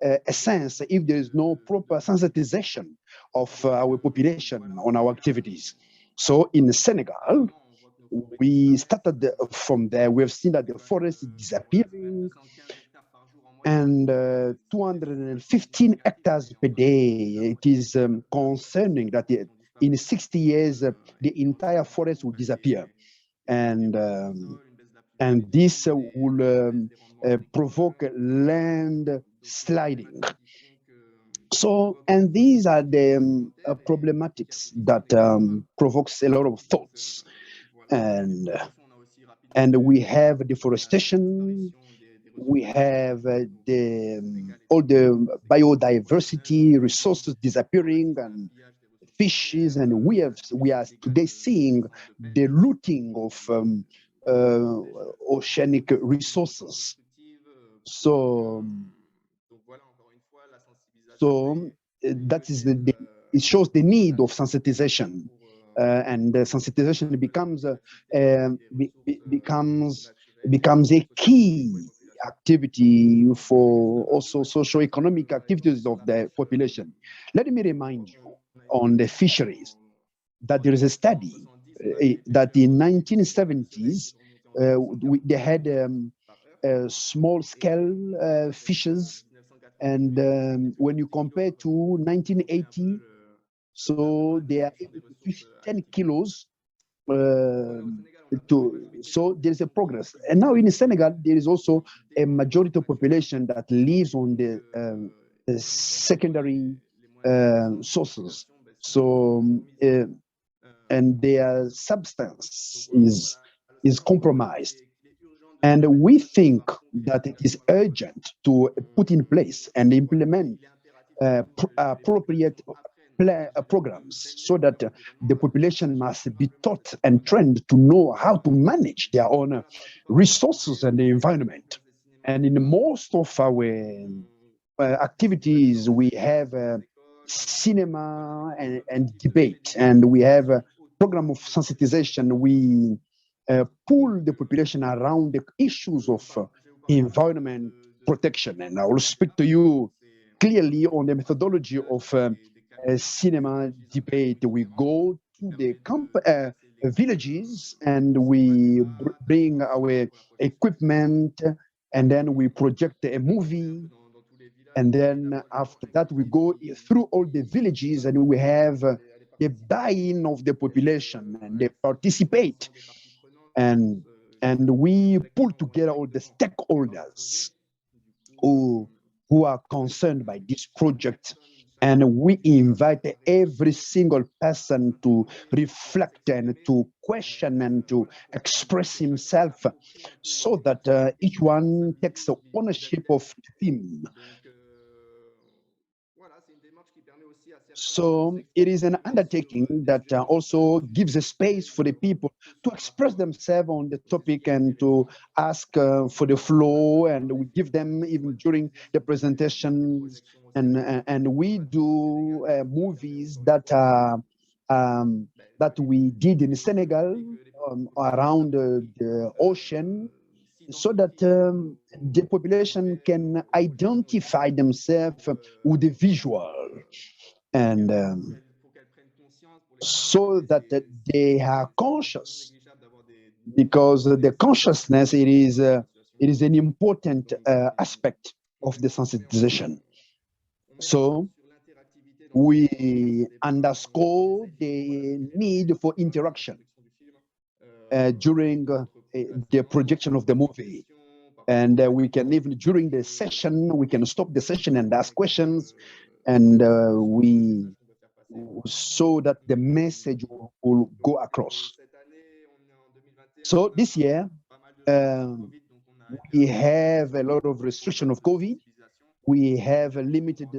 a sense if there is no proper sensitization of our population on our activities. So in Senegal, we started from there. We have seen that the forest is disappearing, and 215 hectares per day. It is concerning that in 60 years, the entire forest will disappear. And this will provoke land sliding. So, and these are the problematics that provokes a lot of thoughts. And we have deforestation, we have all the biodiversity resources disappearing, and fishes, and we are today seeing the looting of oceanic resources. So that is it shows the need of sensitization, and sensitization becomes a key activity for also socio-economic activities of the population. Let me remind you on the fisheries that there is a study that in 1970s they had small-scale fishes, and when you compare to 1980, so they are able to fish 10 kilos. So there's a progress. And now in Senegal, there is also a majority of population that lives on the secondary sources. So, and their substance is compromised. And we think that it is urgent to put in place and implement appropriate programs so that the population must be taught and trained to know how to manage their own resources and the environment. And in most of our activities, we have cinema and debate, and we have a program of sensitization. We pull the population around the issues of environment protection. And I will speak to you clearly on the methodology of cinema debate. We go to the villages and we bring our equipment, and then we project a movie. And then after that, we go through all the villages and we have the buy-in of the population, and they participate. And we pull together all the stakeholders who are concerned by this project, and we invite every single person to reflect and to question and to express himself, so that each one takes ownership of the theme. So it is an undertaking that also gives a space for the people to express themselves on the topic and to ask for the floor, and we give them even during the presentations. And we do movies that that we did in Senegal around the ocean, so that the population can identify themselves with the visual, and so that they are conscious, because the consciousness, it is an important aspect of the sensitization. So we underscore the need for interaction during the projection of the movie. And we can even, during the session, we can stop the session and ask questions, and so that the message will go across. So this year, we have a lot of restriction of COVID. We have limited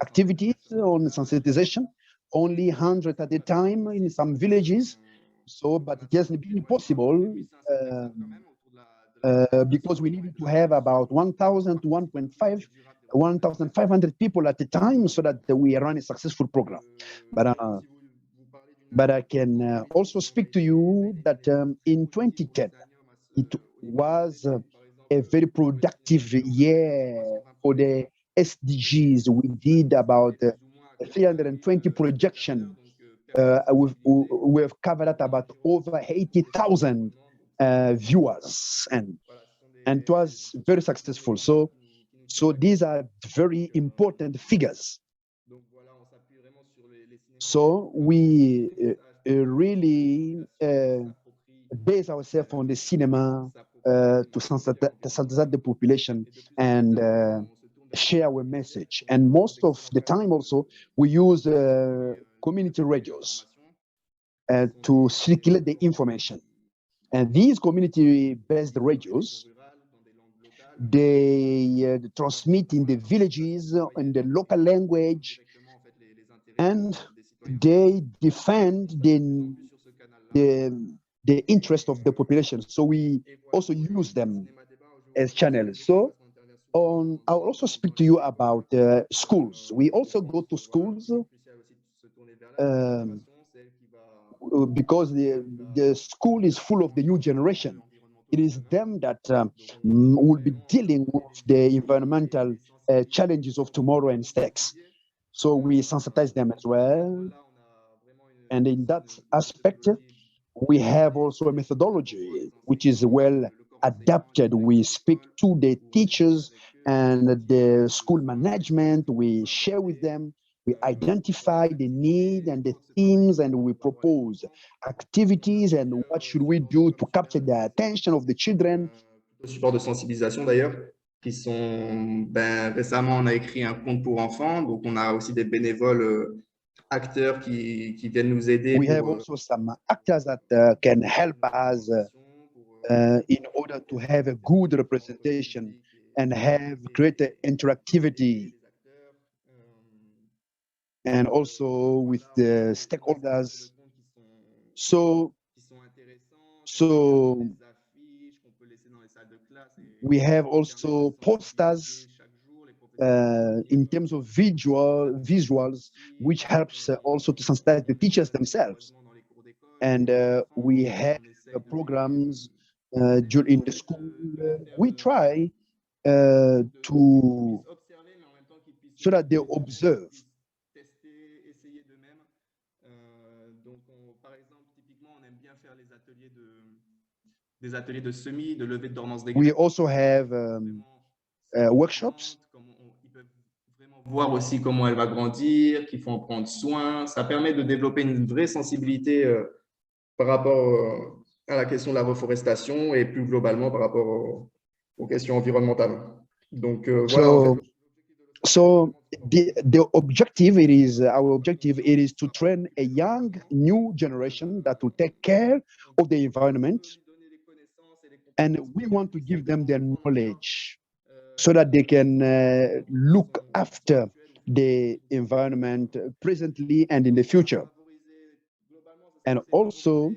activities on sensitization, only 100 at a time in some villages. So, but it hasn't been possible because we needed to have about 1,000 to 1.5 1,500 people at a time, so that we run a successful program. But I can also speak to you that in 2010, it was a very productive year for the SDGs. We did about 320 projection. We've covered at about over 80,000 viewers, and it was very successful. So these are very important figures. So we really base ourselves on the cinema to sensitize the population and share our message. And most of the time also, we use community radios to circulate the information. And these community-based radios, they transmit in the villages, in the local language, and they defend the interest of the population. So we also use them as channels. So I'll also speak to you about schools. We also go to schools because the school is full of the new generation. It is them that will be dealing with the environmental challenges of tomorrow and stakes. So we sensitize them as well. And in that aspect, we have also a methodology which is well adapted. We speak to the teachers and the school management. We share with them. We identify the need and the themes, and we propose activities and what should we do to capture the attention of the children. Support de sensibilisation d'ailleurs, qui sont, récemment on a écrit un conte pour enfants, donc on a aussi des bénévoles acteurs qui viennent nous aider. We have also some actors that can help us in order to have a good representation and have greater interactivity, and also with the stakeholders. So we have also posters in terms of visuals, which helps also to sensitize the teachers themselves. And we have programs during the school. We try so that they observe. Des ateliers de semis, de levée de dormance des We graines. also have workshops. Ils peuvent vraiment voir aussi comment elle va grandir, qu'il faut en prendre soin. Ça permet de développer une vraie sensibilité par rapport à la question de la reforestation et plus globalement par rapport aux questions environnementales. Donc voilà. So the objective our objective is to train a young new generation that will take care of the environment, and we want to give them their knowledge so that they can look after the environment presently and in the future, and also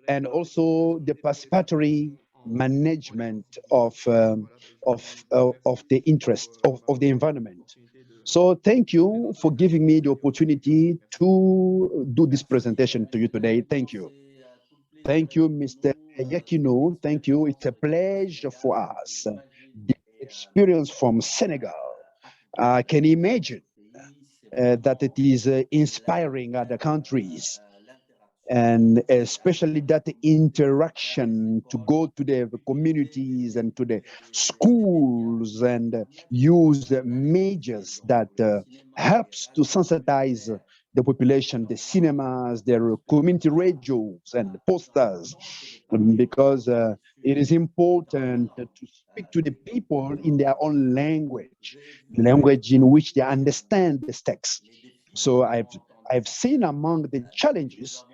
the participatory management of the interest of the environment. So thank you for giving me the opportunity to do this presentation to you today. Thank you. Thank you, Mr. Yakino. Thank you. It's a pleasure for us. The experience from Senegal, I can imagine that it is inspiring other countries, and especially that interaction to go to the communities and to the schools and use measures that helps to sensitize the population, the cinemas, their community radios and posters, because it is important to speak to the people in their own language in which they understand the text. So I've seen among the challenges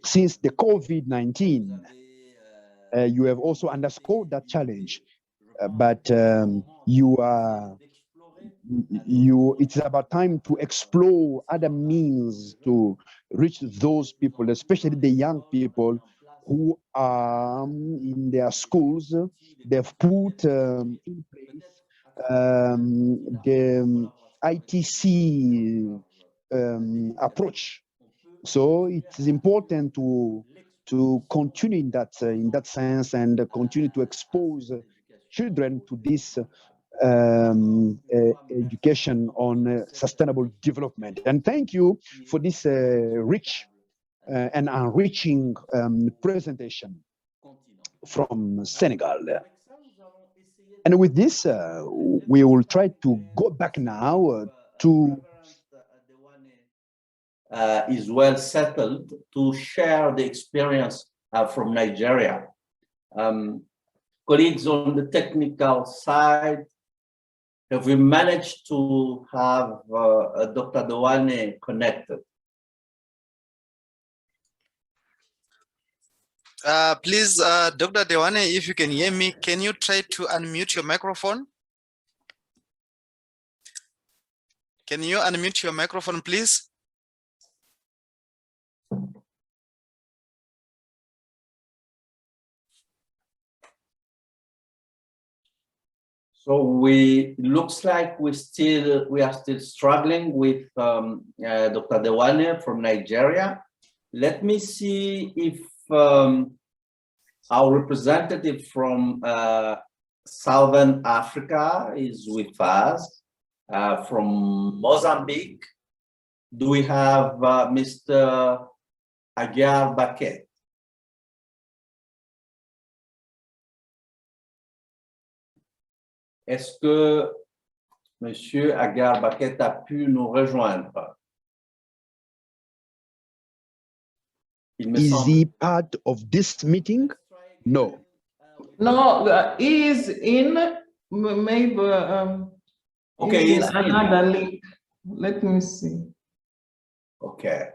since the COVID-19, you have also underscored that challenge, but it's about time to explore other means to reach those people, especially the young people who are in their schools. They've put in place the ITC approach. So it's important to continue in that sense and continue to expose children to this education on sustainable development. And thank you for this rich and enriching presentation from Senegal. And with this, we will try to go back now to is well settled to share the experience from Nigeria. Colleagues on the technical side, have we managed to have Dr. Dewane connected? Please, Dr. Dewane, if you can hear me, can you try to unmute your microphone? Can you unmute your microphone, please? So looks like we are still struggling with Dr. Dewane from Nigeria. Let me see if our representative from Southern Africa is with us, from Mozambique. Do we have Mr. Aguiar Baquet? Est-ce que Monsieur Aguiar Baquet a pu nous rejoindre? Is he part of this meeting? No. No, he is in maybe okay, in another link. Let me see. Okay.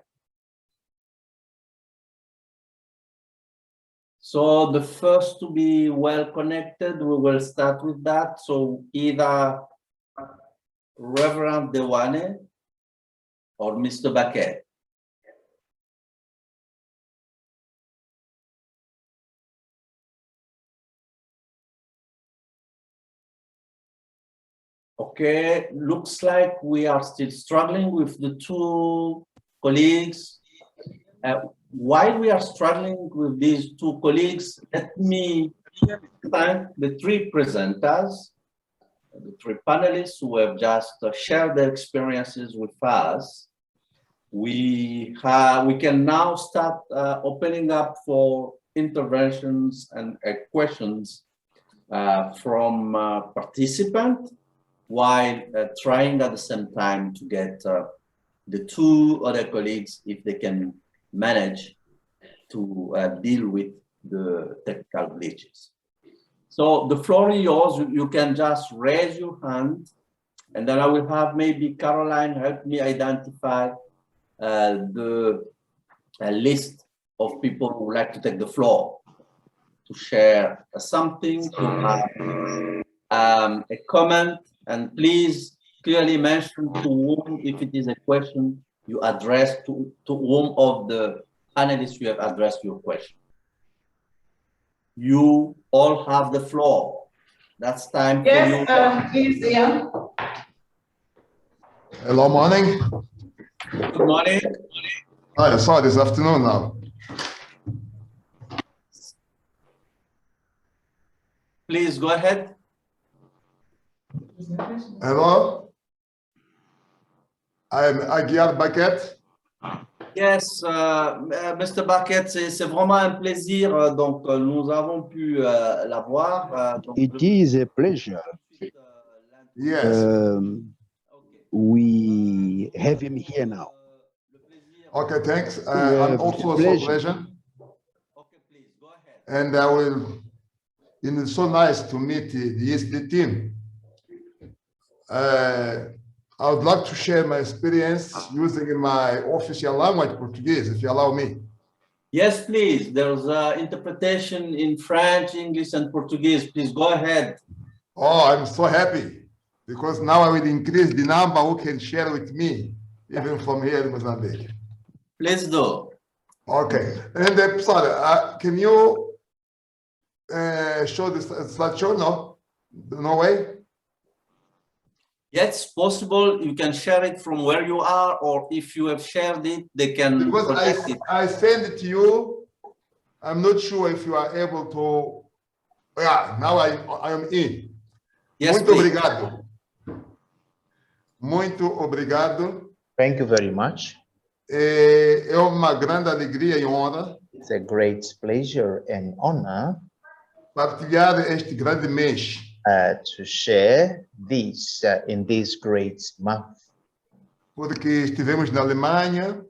So the first to be well connected, we will start with that. So either Reverend Dewane or Mr. Baquet. Okay, looks like we are still struggling with the two colleagues. While we are struggling with these two colleagues, let me thank the three presenters, the three panelists who have just shared their experiences with us. We can now start opening up for interventions and questions from participants, while trying at the same time to get the two other colleagues, if they can manage to deal with the technical glitches. So the floor is yours. You can just raise your hand, and then I will have maybe Caroline help me identify the list of people who would like to take the floor to share something, to have a comment, and please clearly mention to whom, if it is a question you address to whom of the panelists you have addressed your question. You all have the floor. That's time for you. Please, yeah. Hello, morning. Good morning. Hi, sorry, this afternoon now. Please go ahead. Hello. I'm Aguiar Baquet. Yes, Mr. Baquet, c'est vraiment un plaisir. Donc, nous avons pu l'avoir. It is a pleasure. Yes. We have him here now. Okay, thanks. I'm also a pleasure. Okay, please go ahead. And I will. It is so nice to meet the ESD team. I would like to share my experience using my official language, Portuguese, if you allow me. Yes, please. There's interpretation in French, English, and Portuguese. Please go ahead. Oh, I'm so happy because now I will increase the number who can share with me, even from here in Mozambique. Please do. Okay. And pessoal, can you show this slideshow? No? No way? Yes, possible. You can share it from where you are, or if you have shared it, they can Because project it. I send it to you. I'm not sure if you are able to. Yeah, now I am in. Yes, Muito please. obrigado. Muito obrigado. Thank you very much. É uma grande alegria e honra It's a great pleasure and honor partilhar este grande mês. To share this in this great month. Porque estivemos na Alemanha.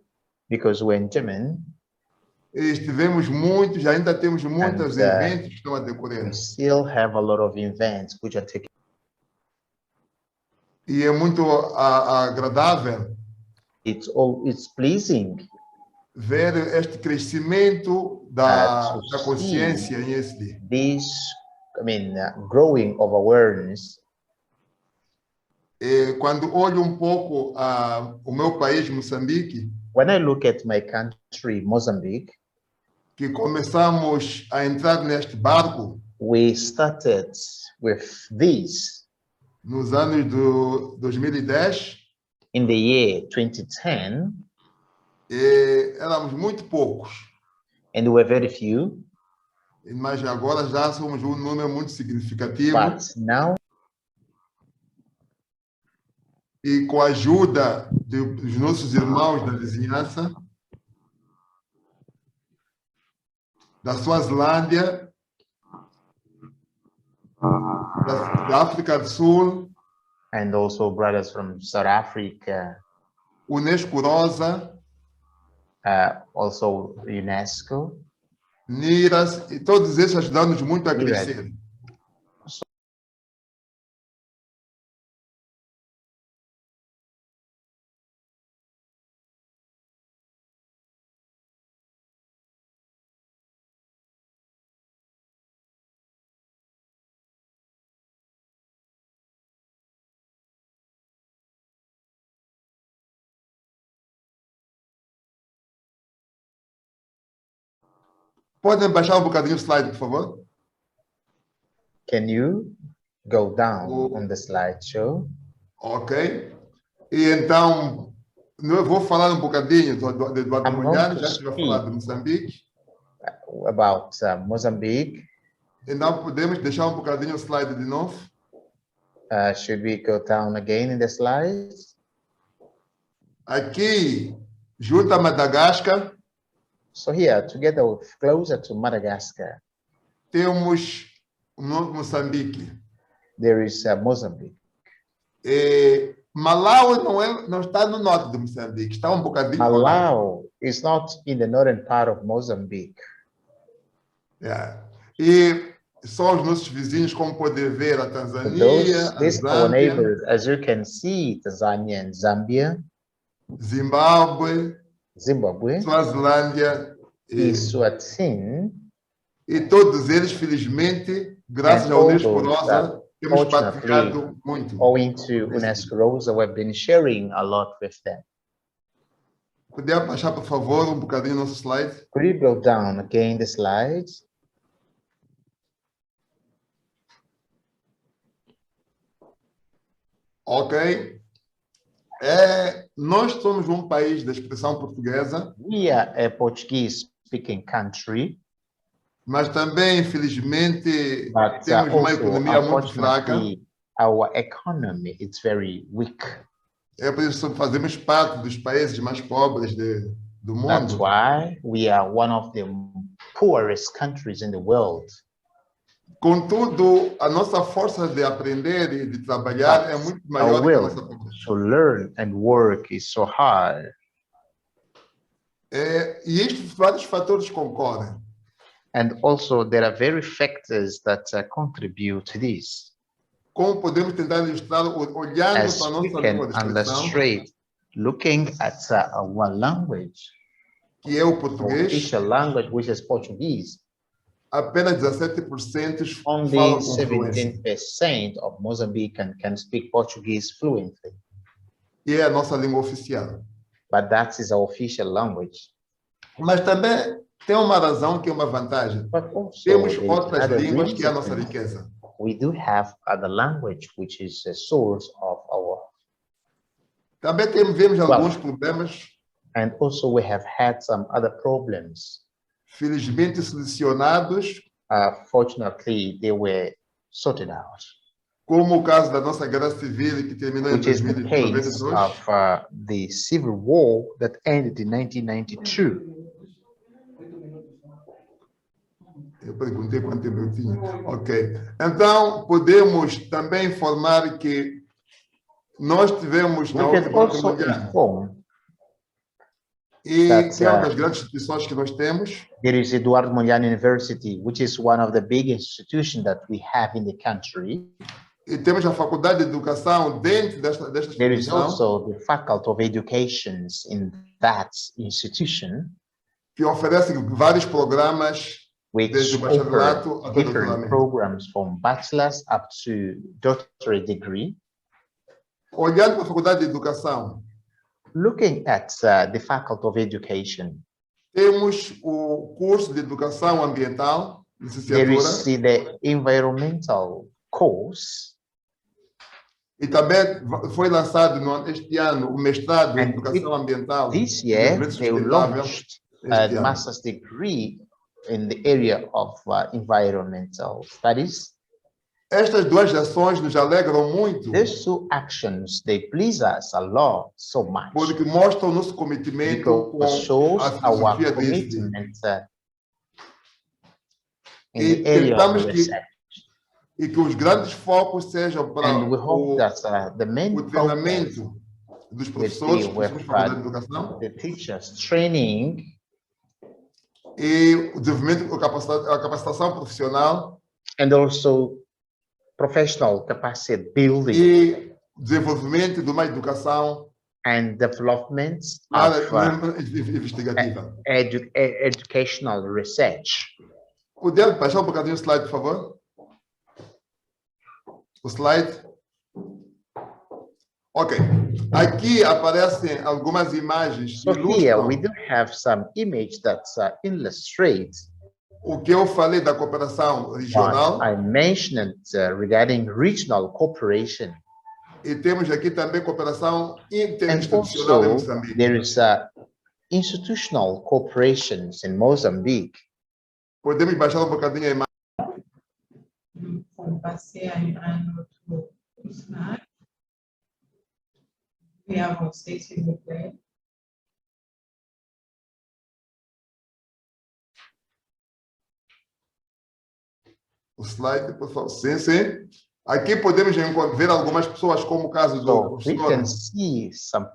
Because we're in Germany. Estivemos muitos, ainda temos muitos eventos que estão a decorrer. We still have a lot of events which are taking. E é muito agradável. It's pleasing. Ver este crescimento da consciência em SD. This, growing of awareness. Quando olho pouco o meu país, Moçambique. When I look at my country, Mozambique, que começamos a entrar neste barco. We started with this. Nos anos do 2010. In the year 2010. Éramos muito poucos. And we were very few. Mas agora já somos número muito significativo. But now. E com a ajuda dos nossos irmãos da vizinhança, da Suazilândia, da África do Sul, and also brothers from South Africa, Unesco Rosa, also Unesco, NIRAS, e todos esses ajudando-nos muito a crescer. Podem baixar bocadinho o slide, por favor? Can you go down on the slideshow? Ok. E então, eu vou falar bocadinho do Eduardo Molhano, já que vai falar de Moçambique. About Mozambique. Então, podemos deixar bocadinho o slide de novo? Should we go down again in the slides? Aqui, junto a Madagascar. So here, together with closer to Madagascar, temos Moçambique. There is Mozambique. Malawi não está no norte de Moçambique, está bocadinho. Malawi is not in the northern part of Mozambique. Yeah. E são os nossos vizinhos, como poder ver, a Tanzânia, a These our Zâmbia, neighbors, as you can see, Tanzania and Zambia, Zimbábue, Zimbabwe, Suazilândia e Eswatini, e todos eles, felizmente, graças ao Unesco Rosa, temos partilhado muito. Owing to Unesco Rosa, we've been sharing a lot with them. Podia baixar, por favor, bocadinho nosso slide? Could you go down again the slides? Ok. Nós somos país da expressão portuguesa. We are a Portuguese-speaking country. Mas também, infelizmente, temos uma economia muito fraca. Our economy is very weak. É por isso que fazemos parte dos países mais pobres do mundo. That's why we are one of the poorest countries in the world. Contudo, a nossa força de aprender e de trabalhar é muito maior que a nossa população. To learn and work is so hard. E estes vários fatores concorrem. And also there are very factors that contribute to this. Como podemos tentar ilustrar olhando para a nossa língua de expressão, looking at our language, que é o português, official language, which is Portuguese. Apenas 17% Only falam com fluência. 17% of Mozambican can speak Portuguese fluently. E é a nossa língua oficial. But that is our official language. Mas também tem uma razão que é uma vantagem. Temos there is outras another línguas que é a nossa reason. riqueza. We do have other language, which is a source of our. Também vemos alguns problemas. And also we have had some other problems. Felizmente solucionados. Fortunately, they were sorted out. Como o caso da nossa guerra civil que terminou em 2092. Of the civil war that ended in 1992. Eu perguntei quanto tempo eu tinha. Ok. Então, podemos também informar que nós tivemos na última mundial. E que é uma das grandes instituições que nós temos. There is Eduardo Mondlane University, which is one of the big institutions that we have in the country. E temos a faculdade de educação dentro desta instituição. There is also the Faculty of Education in that institution. Que oferece vários programas desde o bacharelato até o doutoramento. Programs from bachelor's up to doctorate degree. Olhando para a faculdade de educação. Looking at the Faculty of Education. Temos o curso de educação ambiental, licenciatura. There is the environmental course. E também foi lançado este ano o mestrado em educação ambiental. This year they launched a master's degree in the area of environmental studies. Estas duas ações nos alegram muito. These two actions, they please us a lot, so much. Porque mostram o nosso cometimento com a filosofia desse. E tentamos que os grandes focos sejam para o treinamento dos professores, da educação, the teachers training, e o desenvolvimento, a capacitação profissional, and also professional capacity building, e desenvolvimento de uma educação and development investigativa. Educational research. Podemos baixar bocadinho o slide, por favor? O slide. Ok. Aqui aparecem algumas imagens que ilustram. Here we do have some images that illustrate o que eu falei da cooperação regional. I mentioned regarding regional cooperation. E temos aqui também cooperação interinstitucional em Moçambique. There is institutional cooperation in Mozambique. Podemos baixar bocadinho a imagem. O slide, por favor. Sim, sim. Aqui podemos ver algumas pessoas, como o caso do professor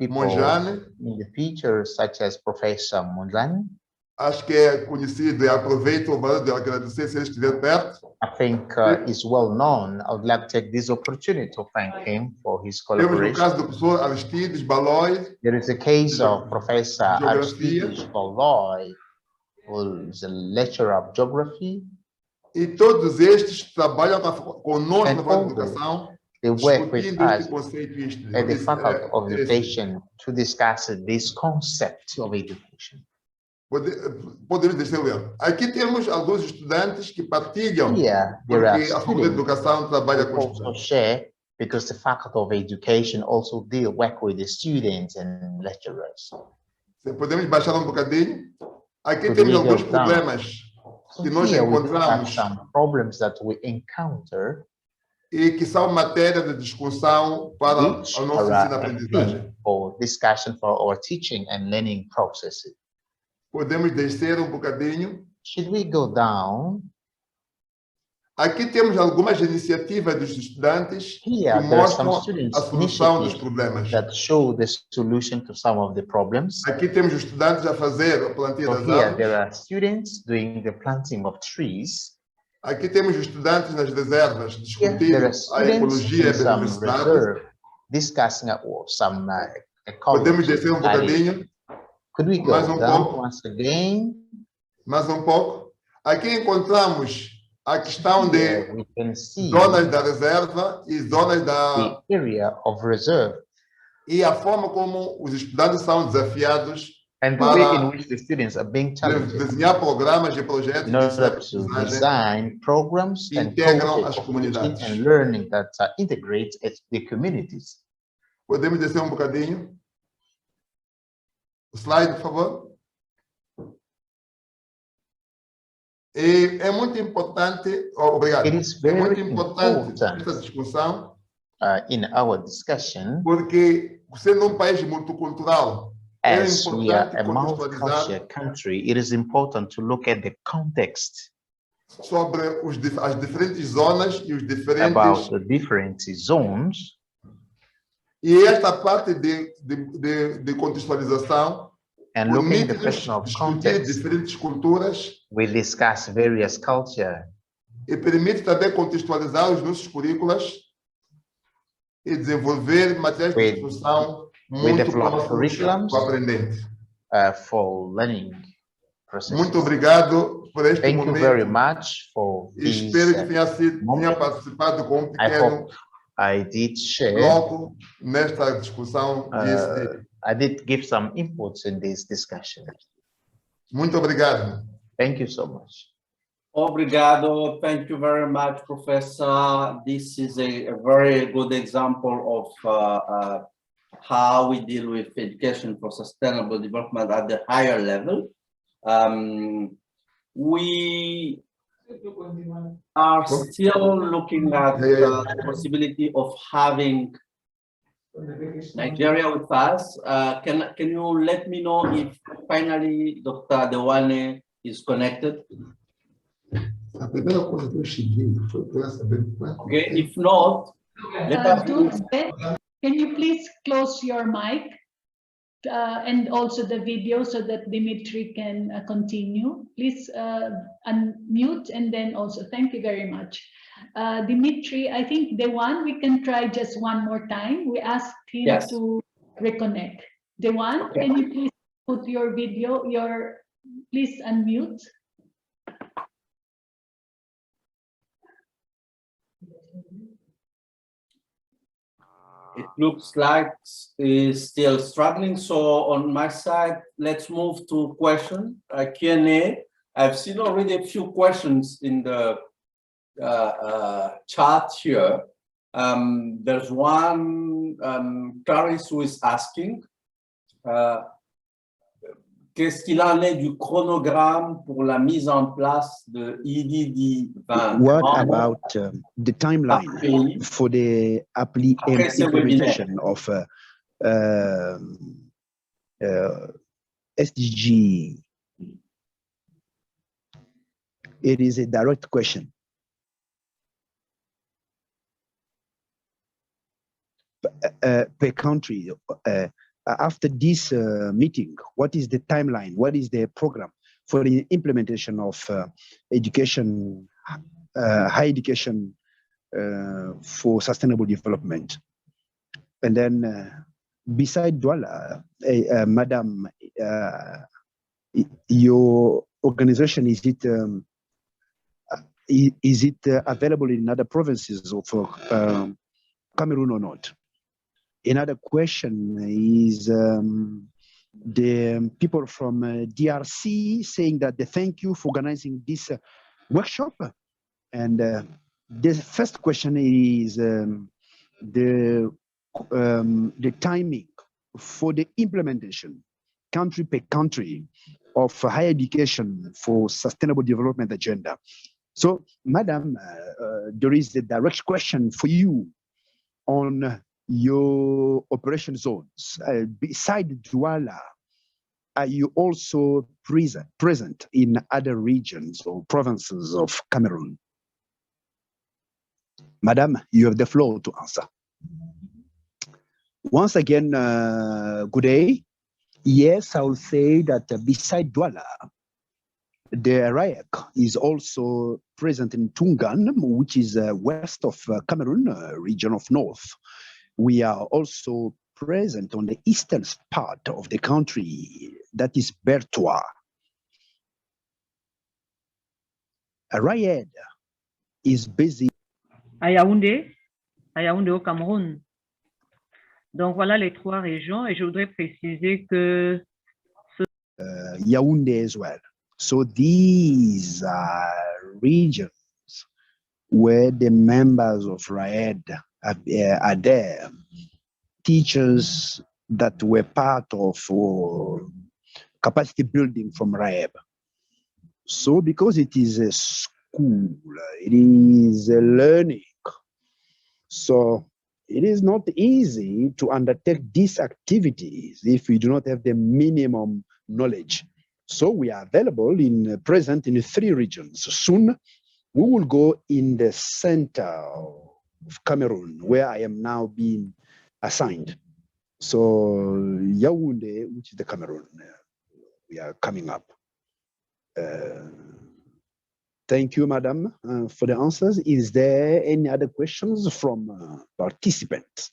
Mondlane. In the picture, such as Professor Mondlane. Acho que é conhecido e aproveito o valor de agradecer se ele estiver perto. I think is well known. I would like to take this opportunity to thank him for his collaboration. Temos o caso do professor Aristides Baloi. There is a case of Professor Aristides Baloi, who is a lecturer of geography. E todos estes trabalham conosco na Faculdade de Educação, they work with us conceito at the Faculty of Education to discuss this concept of education. Podemos dizer, aqui temos alguns estudantes que partilham, porque a Faculdade de Educação trabalha com estudantes. Because the Faculty of Education also work with the students and lecturers. Podemos baixar bocadinho. Aqui temos alguns problemas que nós encontramos e que são matéria de discussão para o nosso ensino-aprendizagem. For discussion for our teaching and learning processes. Podemos descer bocadinho. Should we go down? Aqui temos algumas iniciativas dos estudantes que mostram a solução dos problemas. That show the solution to some of the problems. Aqui temos os estudantes a fazer o plantio das árvores. There are students doing the planting of trees. Aqui temos os estudantes nas reservas discutindo a ecologia e a biodiversidade. Discussing some podemos descer bocadinho. Could we go mais down pouco? Once again? Mais pouco. Aqui encontramos a questão de zonas da reserva e zonas da area of reserve. E a forma como os estudantes são desafiados And the way in which the students are being challenged desenhar programas e projetos in order to design programs and projects of teaching and learning that integrate the communities. Podemos descer um bocadinho? O slide, por favor. É muito importante, obrigado. It is very muito importante important essa discussão, in our discussion, porque sendo um país multicultural, as we are a multicultural country, it is important to look at the context sobre as diferentes zonas e os diferentes about the different zones. E esta parte de contextualização, and looking at the question of context, diferentes culturas, we discuss various culture. E permite também contextualizar os nossos currículos e desenvolver materiais de instrução muito próximos do aprendente. For learning processes. Muito obrigado por este Thank momento. You very much for this, espero que tenha participado com pequeno I did share bloco nesta discussão. I did give some inputs in this discussion. Muito obrigado. Thank you so much. Obrigado. Thank you very much, Professor. This is a very good example of how we deal with education for sustainable development at the higher level. We are still looking at the possibility of having Nigeria with us. Can you let me know if finally Dr. Dewane is connected? Okay, if not, let us can you please close your mic and also the video so that Dimitri can continue? Please unmute and then also thank you very much. Dimitri, I think the one we can try just one more time. We asked him to reconnect. The one, can you please put your video, please unmute. It looks like it's still struggling. So on my side, let's move to question, Q&A. I've seen already a few questions in the chat here. There's one, Clarice, who is asking, qu'est-ce qu'il en est du chronogramme pour la mise en place de EDD 20? What about the timeline for the implementation of SDG? It is a direct question. Per country, after this meeting, what is the timeline? What is the program for the implementation of education, higher education for sustainable development? And then beside Douala, Madam, your organization, is it available in other provinces of Cameroon or not? Another question is the people from DRC saying that they thank you for organizing this workshop. And the first question is the timing for the implementation, country per country, of higher education for sustainable development agenda. So, Madam, there is a direct question for you on your operation zones. Beside Douala, are you also present in other regions or provinces of Cameroon? Madam, you have the floor to answer. Once again, good day. Yes, I will say that beside Douala, the RIAC is also present in Tungan, which is west of Cameroon, region of North. We are also present on the eastern part of the country, that is Bertois. RIAD is busy. À Yaoundé au Cameroun. Donc voilà les trois régions et je voudrais préciser que Yaoundé as well. So these are regions where the members of RAED are there, teachers that were part of capacity building from RAEB. So because it is a school, it is a learning. So it is not easy to undertake these activities if we do not have the minimum knowledge. So we are available present in 3 regions. Soon we will go in the center of Cameroon, where I am now being assigned. So Yaoundé, which is the Cameroon, we are coming up. Thank you, Madam, for the answers. Is there any other questions from participants?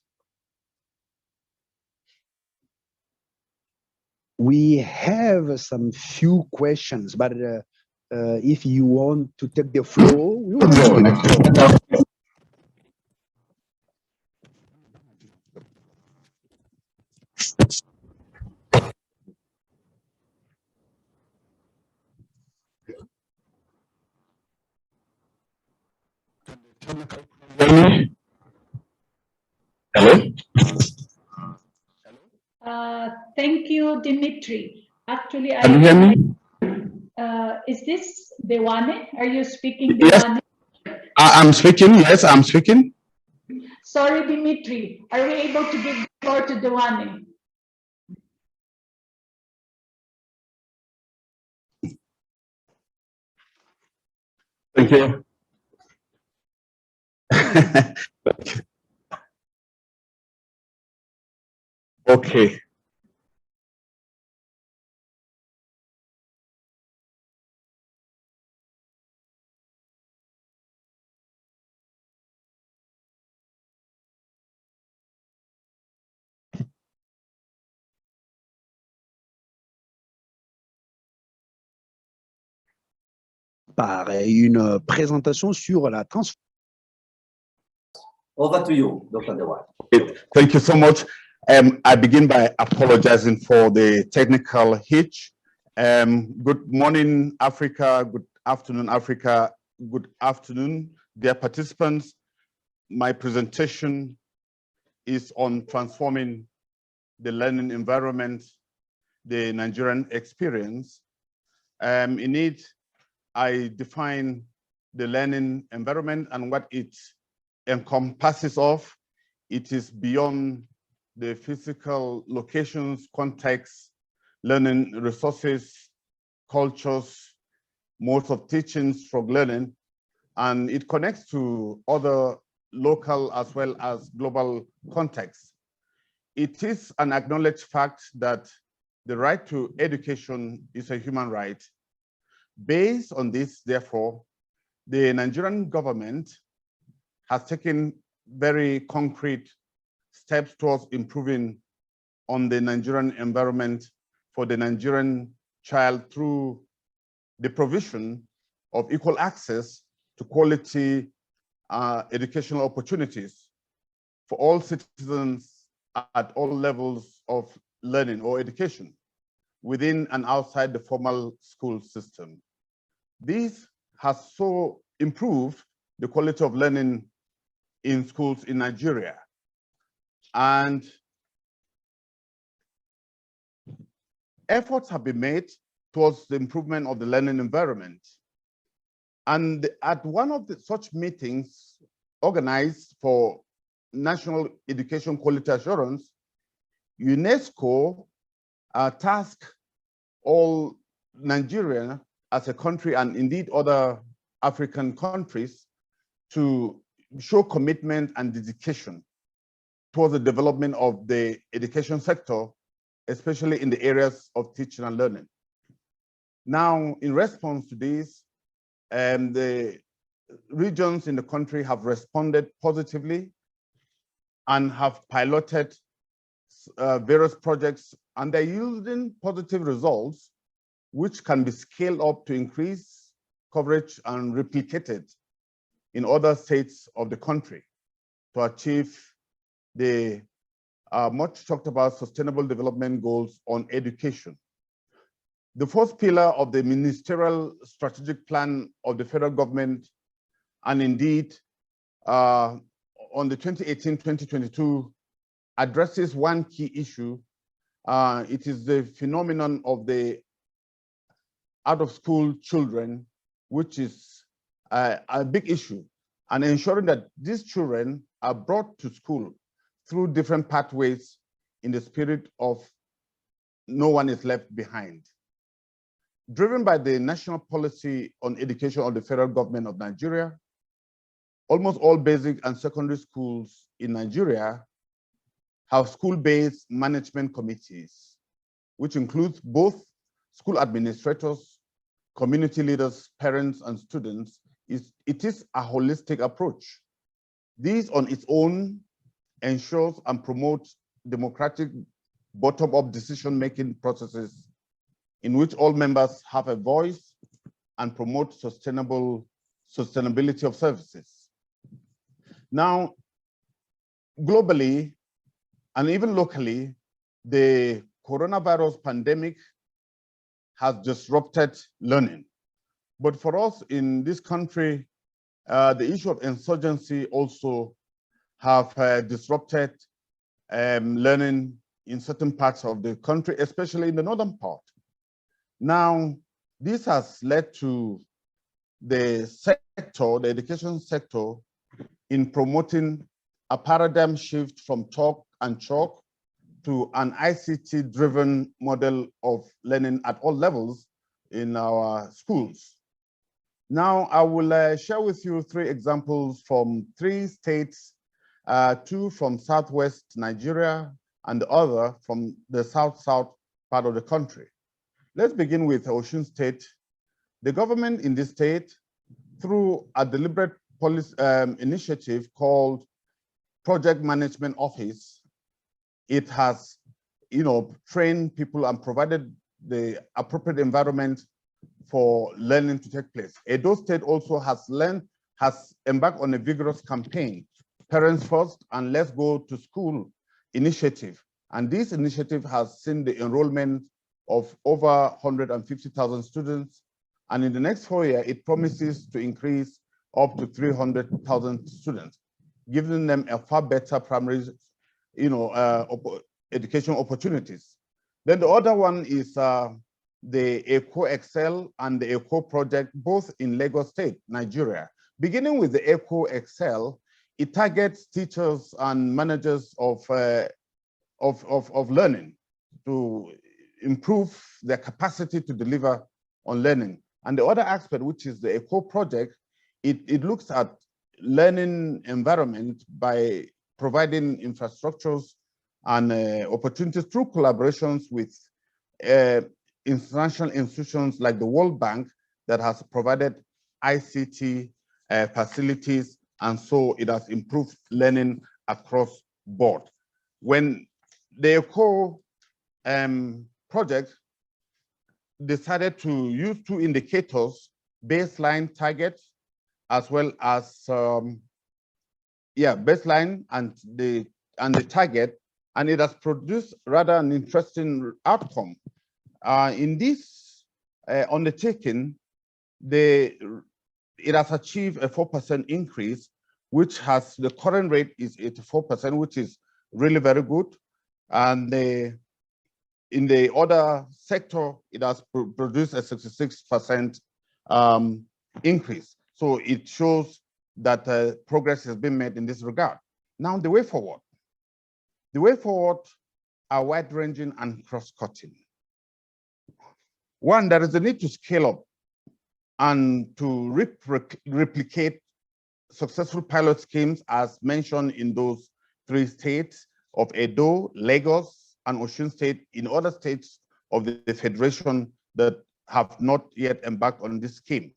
We have some few questions, but if you want to take the floor, we will take the floor. Hello? Thank you, Dimitri. Actually, Can you hear me? Is this Dewane? Are you speaking Dewane? Yes, I'm speaking. Yes, I'm speaking. Sorry, Dimitri. Are we able to give the floor to Dewane? Thank you. Okay. Par une présentation sur la transformation. Over to you, Dr. Dewane. Thank you so much. I begin by apologizing for the technical hitch. Good morning, Africa. Good afternoon, Africa. Good afternoon, dear participants. My presentation is on transforming the learning environment, the Nigerian experience. In it, I define the learning environment and what it encompasses of. It is beyond the physical locations, contexts, learning resources, cultures, modes of teaching, stroke learning, and it connects to other local as well as global contexts. It is an acknowledged fact that the right to education is a human right. Based on this, therefore, the Nigerian government has taken very concrete steps towards improving on the Nigerian environment for the Nigerian child through the provision of equal access to quality educational opportunities for all citizens at all levels of learning or education within and outside the formal school system. This has so improved the quality of learning in schools in Nigeria. And efforts have been made towards the improvement of the learning environment. And at one of such meetings organized for National Education Quality Assurance, UNESCO tasked all Nigeria as a country and indeed other African countries to show commitment and dedication towards the development of the education sector, especially in the areas of teaching and learning. Now, in response to this, the regions in the country have responded positively and have piloted various projects, and they're yielding positive results, which can be scaled up to increase coverage and replicated in other states of the country to achieve the much talked about sustainable development goals on education. The fourth pillar of the ministerial strategic plan of the federal government, and indeed on the 2018-2022, addresses one key issue. It is the phenomenon of the out-of-school children, which is a big issue, and ensuring that these children are brought to school through different pathways in the spirit of no one is left behind. Driven by the national policy on education of the federal government of Nigeria, almost all basic and secondary schools in Nigeria have school-based management committees, which includes both school administrators, community leaders, parents, and students. It is a holistic approach. This on its own ensures and promotes democratic bottom-up decision-making processes in which all members have a voice and promote sustainability of services. Now, globally and even locally, the coronavirus pandemic has disrupted learning. But for us in this country, the issue of insurgency also have disrupted learning in certain parts of the country, especially in the northern part. Now, this has led to the sector, the education sector, in promoting a paradigm shift from talk and chalk to an ICT-driven model of learning at all levels in our schools. Now, I will share with you three examples from three states, two from Southwest Nigeria and the other from the South-South part of the country. Let's begin with Osun State. The government in this state, through a deliberate policy initiative called Project Management Office, it has, trained people and provided the appropriate environment for learning to take place. Edo State also has embarked on a vigorous campaign, Parents First and Let's Go to School initiative. And this initiative has seen the enrollment of over 150,000 students. And in the next 4 years, it promises to increase up to 300,000 students, giving them a far better primary, education opportunities. Then the other one is the Eco Excel and the Eco project, both in Lagos State, Nigeria. Beginning with the Eco Excel, it targets teachers and managers of learning to improve their capacity to deliver on learning. And the other aspect, which is the Eco project, it looks at learning environment by providing infrastructures and opportunities through collaborations with international institutions like the World Bank that has provided ICT facilities, and so it has improved learning across board. When the Eco project decided to use two indicators, baseline targets, as well as baseline and the target, and it has produced rather an interesting outcome. In this undertaking, it has achieved a 4% increase, which has the current rate is 84%, which is really very good. And in the other sector, it has produced a 66% increase. So it shows that progress has been made in this regard. Now, the way forward. The way forward are wide-ranging and cross-cutting. One, there is a need to scale up and to replicate successful pilot schemes as mentioned in those three states of Edo, Lagos, and Osun State in other states of the Federation that have not yet embarked on this scheme.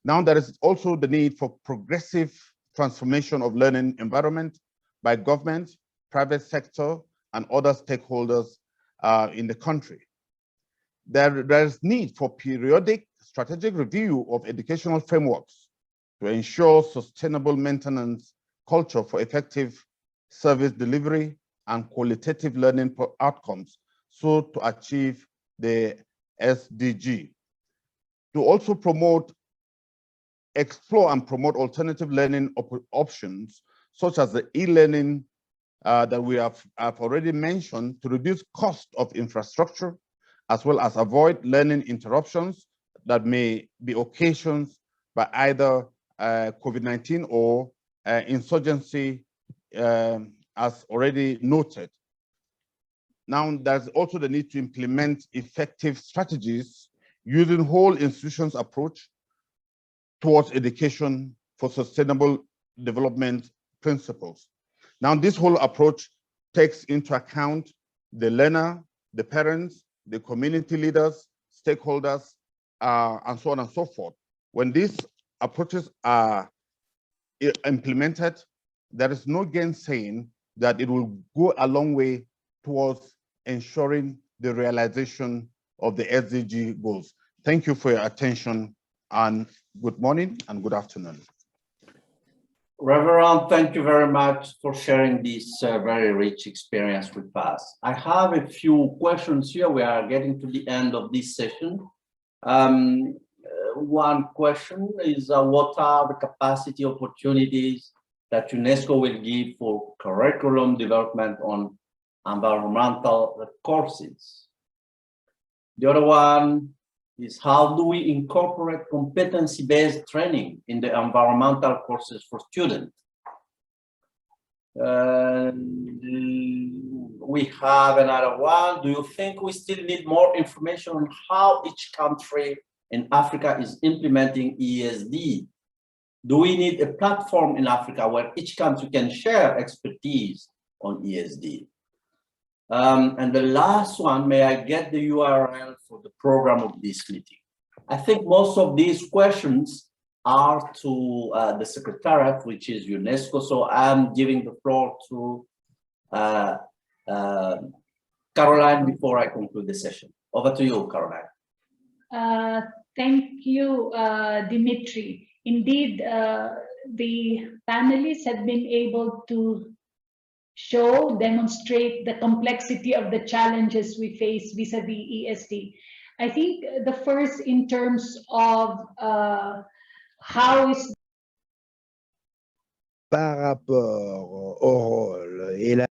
Now, there is also the need for progressive transformation of learning environment by government, private sector, and other stakeholders in the country. There is need for periodic strategic review of educational frameworks to ensure sustainable maintenance culture for effective service delivery and qualitative learning outcomes, so to achieve the SDG. To also explore and promote alternative learning options, such as the e-learning that we have already mentioned, to reduce cost of infrastructure, as well as avoid learning interruptions that may be occasioned by either COVID-19 or insurgency, as already noted. Now, there's also the need to implement effective strategies using whole institutions approach towards education for sustainable development principles. Now, this whole approach takes into account the learner, the parents, the community leaders, stakeholders, and so on and so forth. When these approaches are implemented, there is no gainsaying that it will go a long way towards ensuring the realization of the SDG goals. Thank you for your attention, and good morning and good afternoon. Reverend, thank you very much for sharing this very rich experience with us. I have a few questions here. We are getting to the end of this session. One question is, what are the capacity opportunities that UNESCO will give for curriculum development on environmental courses? The other one is, how do we incorporate competency-based training in the environmental courses for students? We have another one. Do you think we still need more information on how each country in Africa is implementing ESD? Do we need a platform in Africa where each country can share expertise on ESD? And the last one, may I get the URL for the program of this meeting? I think most of these questions are to the Secretariat, which is UNESCO. So I'm giving the floor to Caroline before I conclude the session. Over to you, Caroline. Thank you, Dimitri. Indeed, the panelists have been able to demonstrate the complexity of the challenges we face vis-a-vis ESD. I think the first, in terms of how is par rapport au rôle et la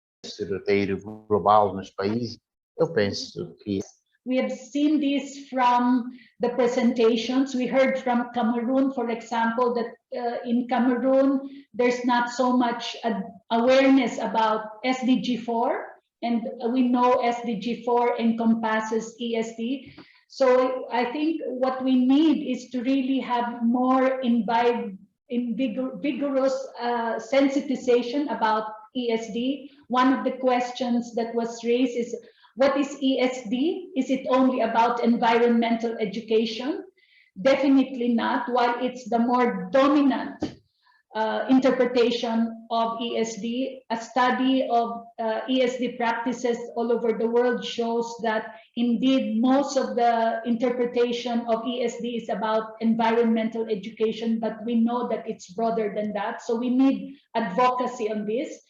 global nos países, eu penso que we have seen this from the presentations. We heard from Cameroon, for example, that in Cameroon, there's not so much awareness about SDG 4, and we know SDG 4 encompasses ESD. So I think what we need is to really have more vigorous sensitization about ESD. One of the questions that was raised is, what is ESD? Is it only about environmental education? Definitely not. While it's the more dominant interpretation of ESD, a study of ESD practices all over the world shows that indeed most of the interpretation of ESD is about environmental education, but we know that it's broader than that. So we need advocacy on this.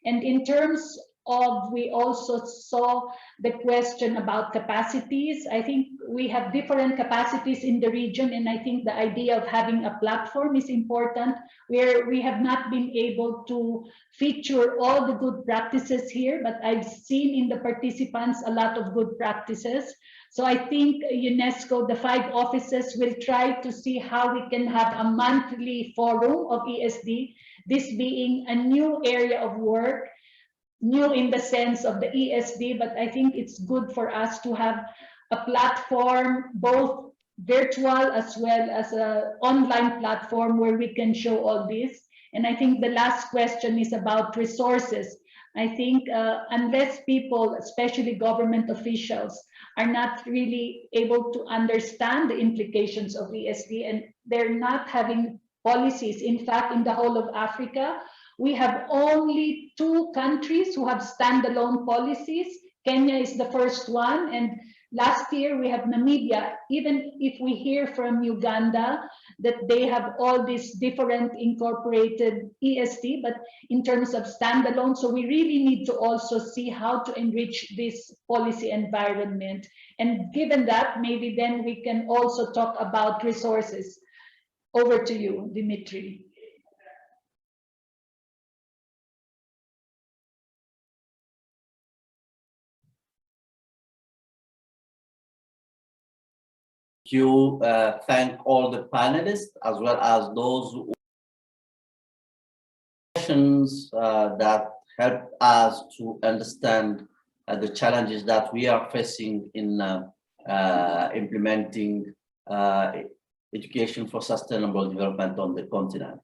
And in terms of, we also saw the question about capacities. I think we have different capacities in the region, and I think the idea of having a platform is important, where we have not been able to feature all the good practices here, but I've seen in the participants a lot of good practices. So I think UNESCO, the 5 offices, will try to see how we can have a monthly forum of ESD, this being a new area of work, new in the sense of the ESD, but I think it's good for us to have a platform, both virtual as well as an online platform, where we can show all this. And I think the last question is about resources. I think unless people, especially government officials, are not really able to understand the implications of ESD, and they're not having policies. In fact, in the whole of Africa, we have only 2 countries who have standalone policies. Kenya is the first one, and Last year, we have Namibia. Even if we hear from Uganda that they have all these different incorporated ESD, but in terms of standalone, so we really need to also see how to enrich this policy environment. And given that, maybe then we can also talk about resources. Over to you, Dimitri. To thank all the panelists as well as those that helped us to understand the challenges that we are facing in implementing education for sustainable development on the continent.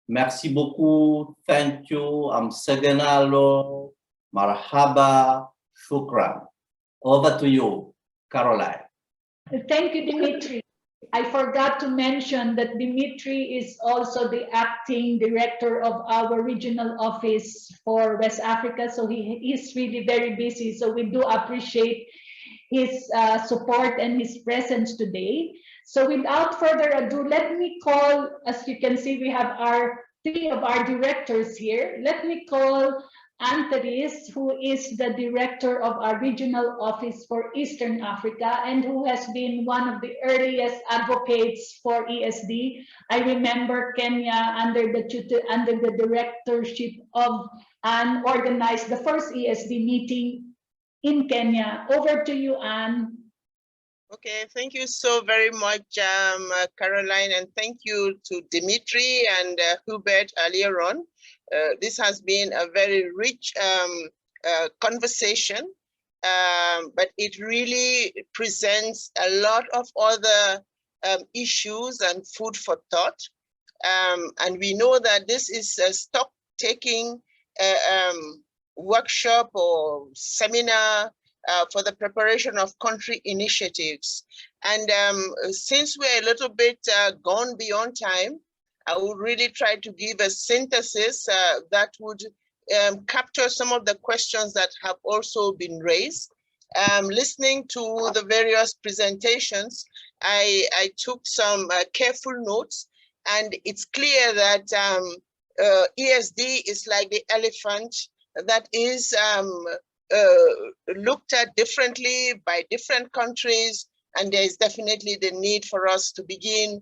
Merci beaucoup. Thank you. Amsegenalo. Marhaba. Shukran. Over to you, Caroline. Thank you, Dimitri. I forgot to mention that Dimitri is also the acting director of our regional office for West Africa. So he is really very busy. So we do appreciate his support and his presence today. So without further ado, let me call, as you can see, we have three of our directors here. Let me call Antares, who is the director of our regional office for Eastern Africa and who has been one of the earliest advocates for ESD. I remember Kenya under the directorship of Anne organized the first ESD meeting in Kenya. Over to you, Anne. Okay, thank you so very much, Caroline, and thank you to Dimitri and Hubert earlier on. This has been a very rich conversation, but it really presents a lot of other issues and food for thought. And we know that this is a stock-taking workshop or seminar for the preparation of country initiatives. And since we're a little bit gone beyond time, I will really try to give a synthesis that would capture some of the questions that have also been raised. Listening to the various presentations, I took some careful notes, and it's clear that ESD is like the elephant that is looked at differently by different countries, and there is definitely the need for us to begin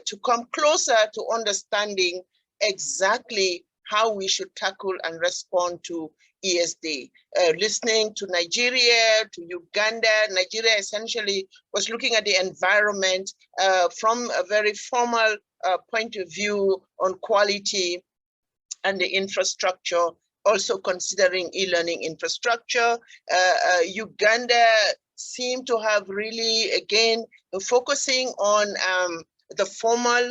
to come closer to understanding exactly how we should tackle and respond to ESD. Listening to Nigeria, to Uganda, Nigeria essentially was looking at the environment from a very formal point of view on quality and the infrastructure, also considering e-learning infrastructure. Uganda seemed to have really, again, focusing on the formal,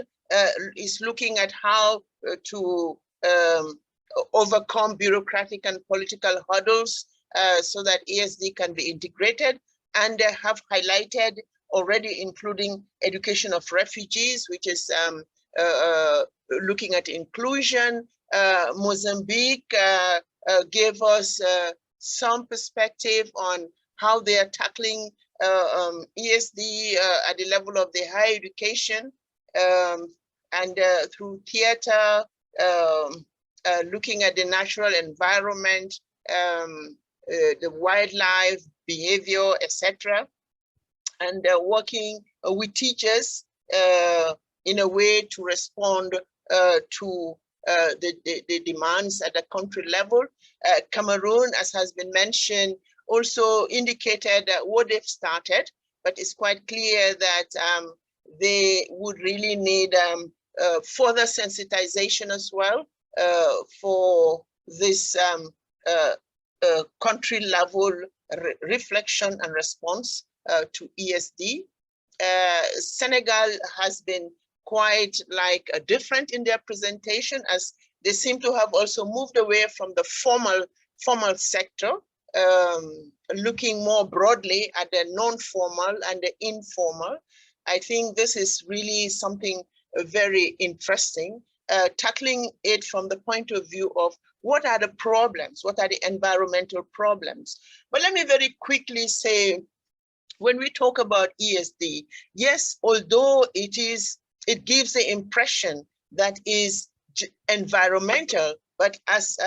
is looking at how to overcome bureaucratic and political hurdles so that ESD can be integrated, and have highlighted already including education of refugees, which is looking at inclusion. Mozambique gave us some perspective on how they are tackling ESD at the level of the higher education, and through theater, looking at the natural environment, the wildlife, behavior, etc., and working with teachers in a way to respond to the demands at the country level. Cameroon, as has been mentioned, also indicated what they've started, but it's quite clear that they would really need further sensitization as well for this country level reflection and response to ESD. Senegal has been quite like different in their presentation, as they seem to have also moved away from the formal sector, looking more broadly at the non-formal and the informal. I think this is really something very interesting, tackling it from the point of view of what are the problems, what are the environmental problems. But let me very quickly say when we talk about ESD, yes, although it gives the impression that is environmental, but as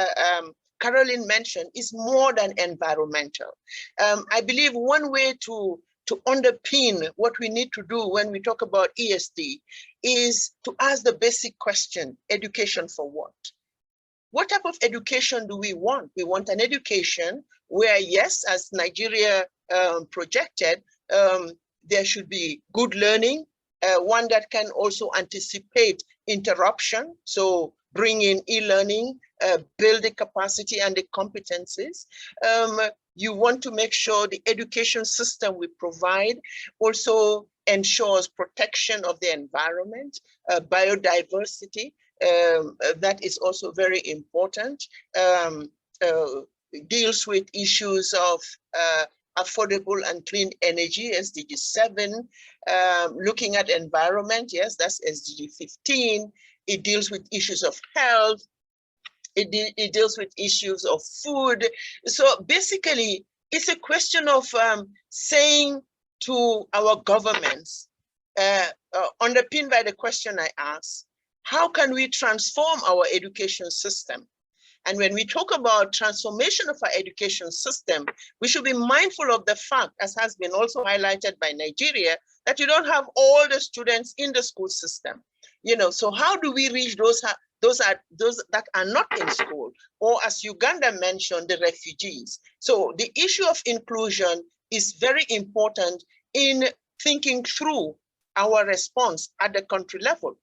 Caroline mentioned, is more than environmental. I believe one way to underpin what we need to do when we talk about ESD is to ask the basic question, education for what? What type of education do we want? We want an education where, yes, as Nigeria projected, there should be good learning, one that can also anticipate interruption. So bring in e-learning, build the capacity and the competencies. You want to make sure the education system we provide also ensures protection of the environment, biodiversity. That is also very important. Deals with issues of affordable and clean energy, SDG 7, looking at environment, yes, that's SDG 15. It deals with issues of health. It deals with issues of food. So basically, it's a question of saying to our governments, underpinned by the question I asked, how can we transform our education system? And when we talk about transformation of our education system, we should be mindful of the fact, as has been also highlighted by Nigeria, that you don't have all the students in the school system. You know, so how do we reach those that are not in school? Or as Uganda mentioned, the refugees. So the issue of inclusion is very important in thinking through our response at the country level.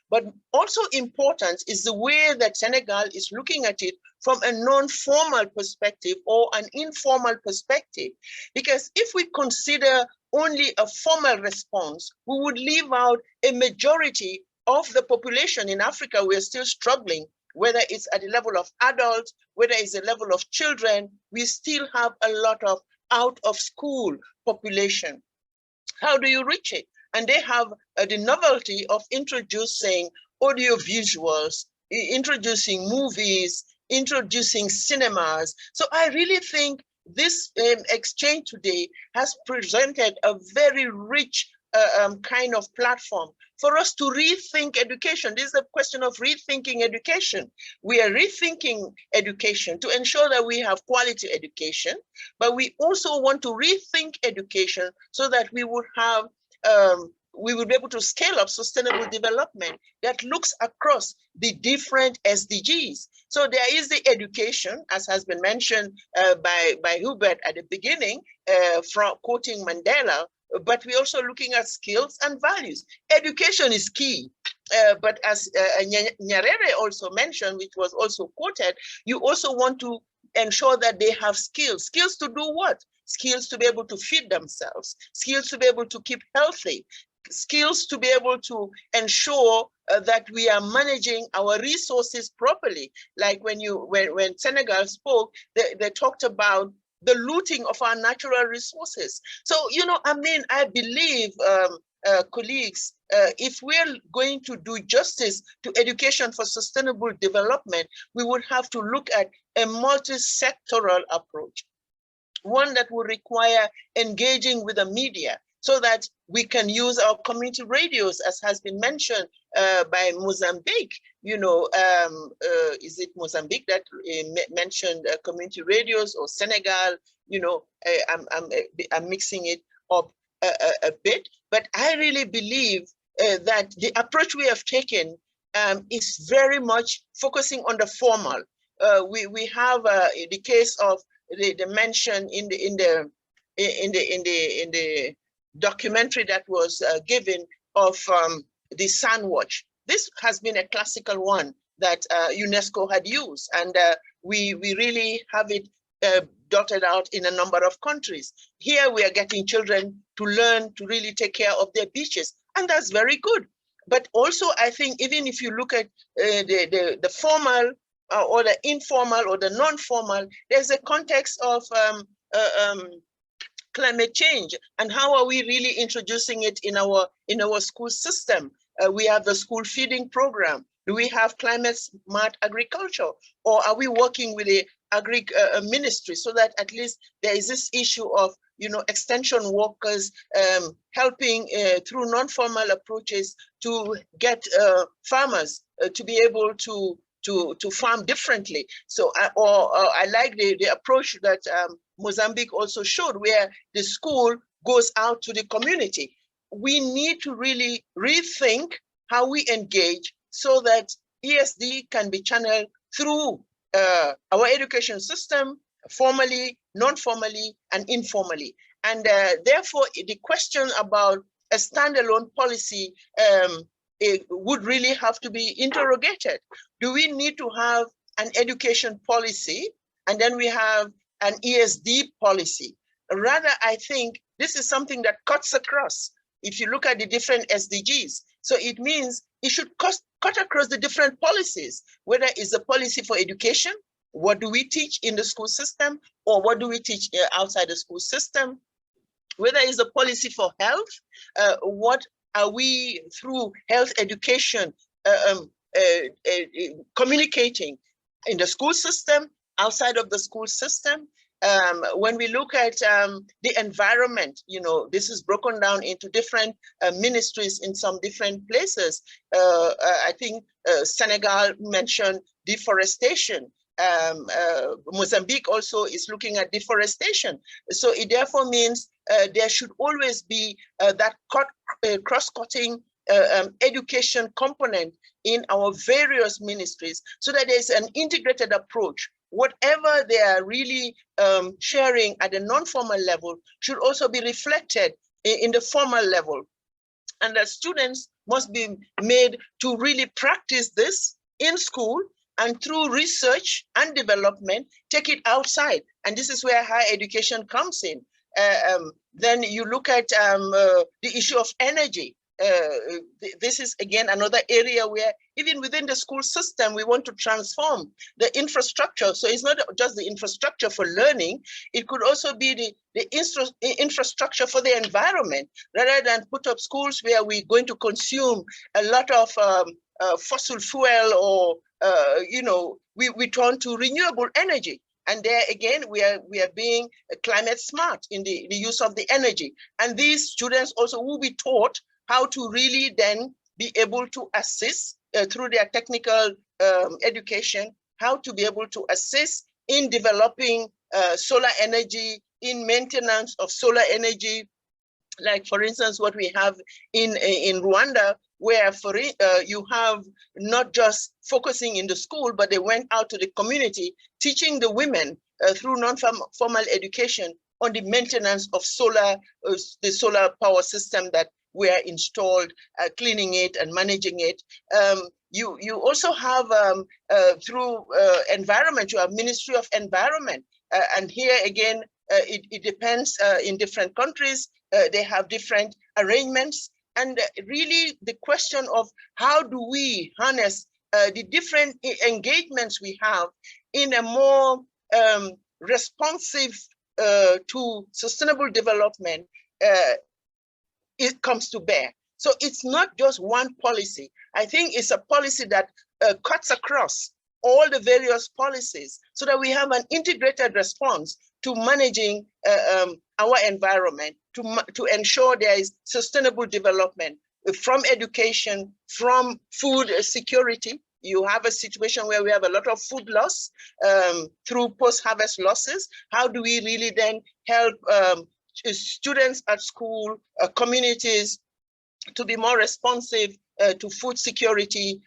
But also important is the way that Senegal is looking at it from a non-formal perspective or an informal perspective. Because if we consider only a formal response, we would leave out a majority of the population in Africa. We're still struggling, whether it's at the level of adults, whether it's the level of children, we still have a lot of out of school population. How do you reach it? And they have the novelty of introducing audio visuals, introducing movies, introducing cinemas. So I really think this exchange today has presented a very rich kind of platform for us to rethink education. This is a question of rethinking education. We are rethinking education to ensure that we have quality education, but we also want to rethink education so that we would have we will be able to scale up sustainable development that looks across the different SDGs. So there is the education, as has been mentioned by Hubert at the beginning, from quoting Mandela, but we're also looking at skills and values. Education is key. But as Nyerere also mentioned, which was also quoted, you also want to ensure that they have skills. Skills to do what? Skills to be able to feed themselves, skills to be able to keep healthy, skills to be able to ensure that we are managing our resources properly. Like when Senegal spoke, they talked about the looting of our natural resources. So, you know, I mean, I believe, colleagues, if we're going to do justice to education for sustainable development, we would have to look at a multi-sectoral approach, one that will require engaging with the media so that we can use our community radios, as has been mentioned by Mozambique. You know, is it Mozambique that mentioned community radios, or Senegal? You know, I'm mixing it up a bit, but I really believe that the approach we have taken is very much focusing on the formal. We have the case of the mention in the documentary that was given of the Sun Watch. This has been a classical one that UNESCO had used, and we really have it dotted out in a number of countries. Here we are getting children to learn to really take care of their beaches, and that's very good. But also, I think even if you look at the formal or the informal or the non-formal, there's a context of climate change, and how are we really introducing it in our school system? We have the school feeding program. Do we have climate smart agriculture, or are we working with ministry, so that at least there is this issue of, extension workers helping through non-formal approaches to get farmers to be able to farm differently. So, I like the approach that Mozambique also showed, where the school goes out to the community. We need to really rethink how we engage so that ESD can be channeled through our education system, formally, non-formally, and informally. And therefore, the question about a standalone policy it would really have to be interrogated. Do we need to have an education policy and then we have an ESD policy? Rather, I think this is something that cuts across. If you look at the different SDGs, so it means it should cut across the different policies, whether it's a policy for education, what do we teach in the school system, or what do we teach outside the school system, whether it's a policy for health, what are we through health education communicating in the school system, outside of the school system. When we look at the environment, this is broken down into different ministries in some different places. I think Senegal mentioned deforestation. Mozambique also is looking at deforestation. So it therefore means there should always be that cross-cutting education component in our various ministries, so that there's an integrated approach. Whatever they are really sharing at the non-formal level should also be reflected in the formal level. And that students must be made to really practice this in school, and through research and development, take it outside. And this is where higher education comes in. Then you look at the issue of energy. This is again another area where even within the school system, we want to transform the infrastructure. So it's not just the infrastructure for learning, it could also be the infrastructure for the environment, rather than put up schools where we're going to consume a lot of fossil fuel, or we turn to renewable energy. And there again, we are being climate smart in the use of the energy. And these students also will be taught how to really then be able to assist through their technical education, how to be able to assist in developing solar energy, in maintenance of solar energy. Like, for instance, what we have in Rwanda, where you have not just focusing in the school, but they went out to the community, teaching the women through non-formal education on the maintenance of the solar power system that were installed, cleaning it and managing it. You also have through environment, you have Ministry of Environment. And here again, it depends in different countries, they have different arrangements. And really the question of how do we harness the different engagements we have in a more responsive to sustainable development, it comes to bear. So it's not just one policy. I think it's a policy that cuts across all the various policies, so that we have an integrated response to managing our environment, to ensure there is sustainable development from education, from food security. You have a situation where we have a lot of food loss through post-harvest losses. How do we really then help students at school, communities, to be more responsive to food security,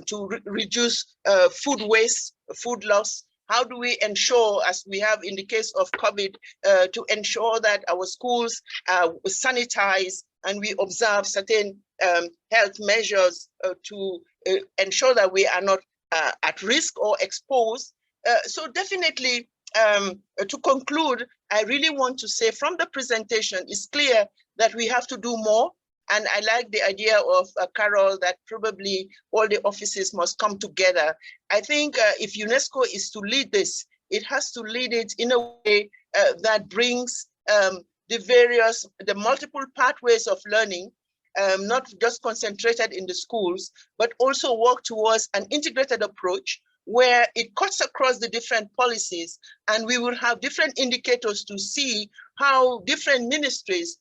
to reduce food waste, food loss? How do we ensure, as we have in the case of COVID, to ensure that our schools are sanitized and we observe certain health measures to ensure that we are not at risk or exposed? So definitely, to conclude, I really want to say from the presentation, it's clear that we have to do more. And I like the idea of Carol, that probably all the offices must come together. I think if UNESCO is to lead this, it has to lead it in a way that brings the multiple pathways of learning, not just concentrated in the schools, but also work towards an integrated approach where it cuts across the different policies, and we will have different indicators to see how different ministries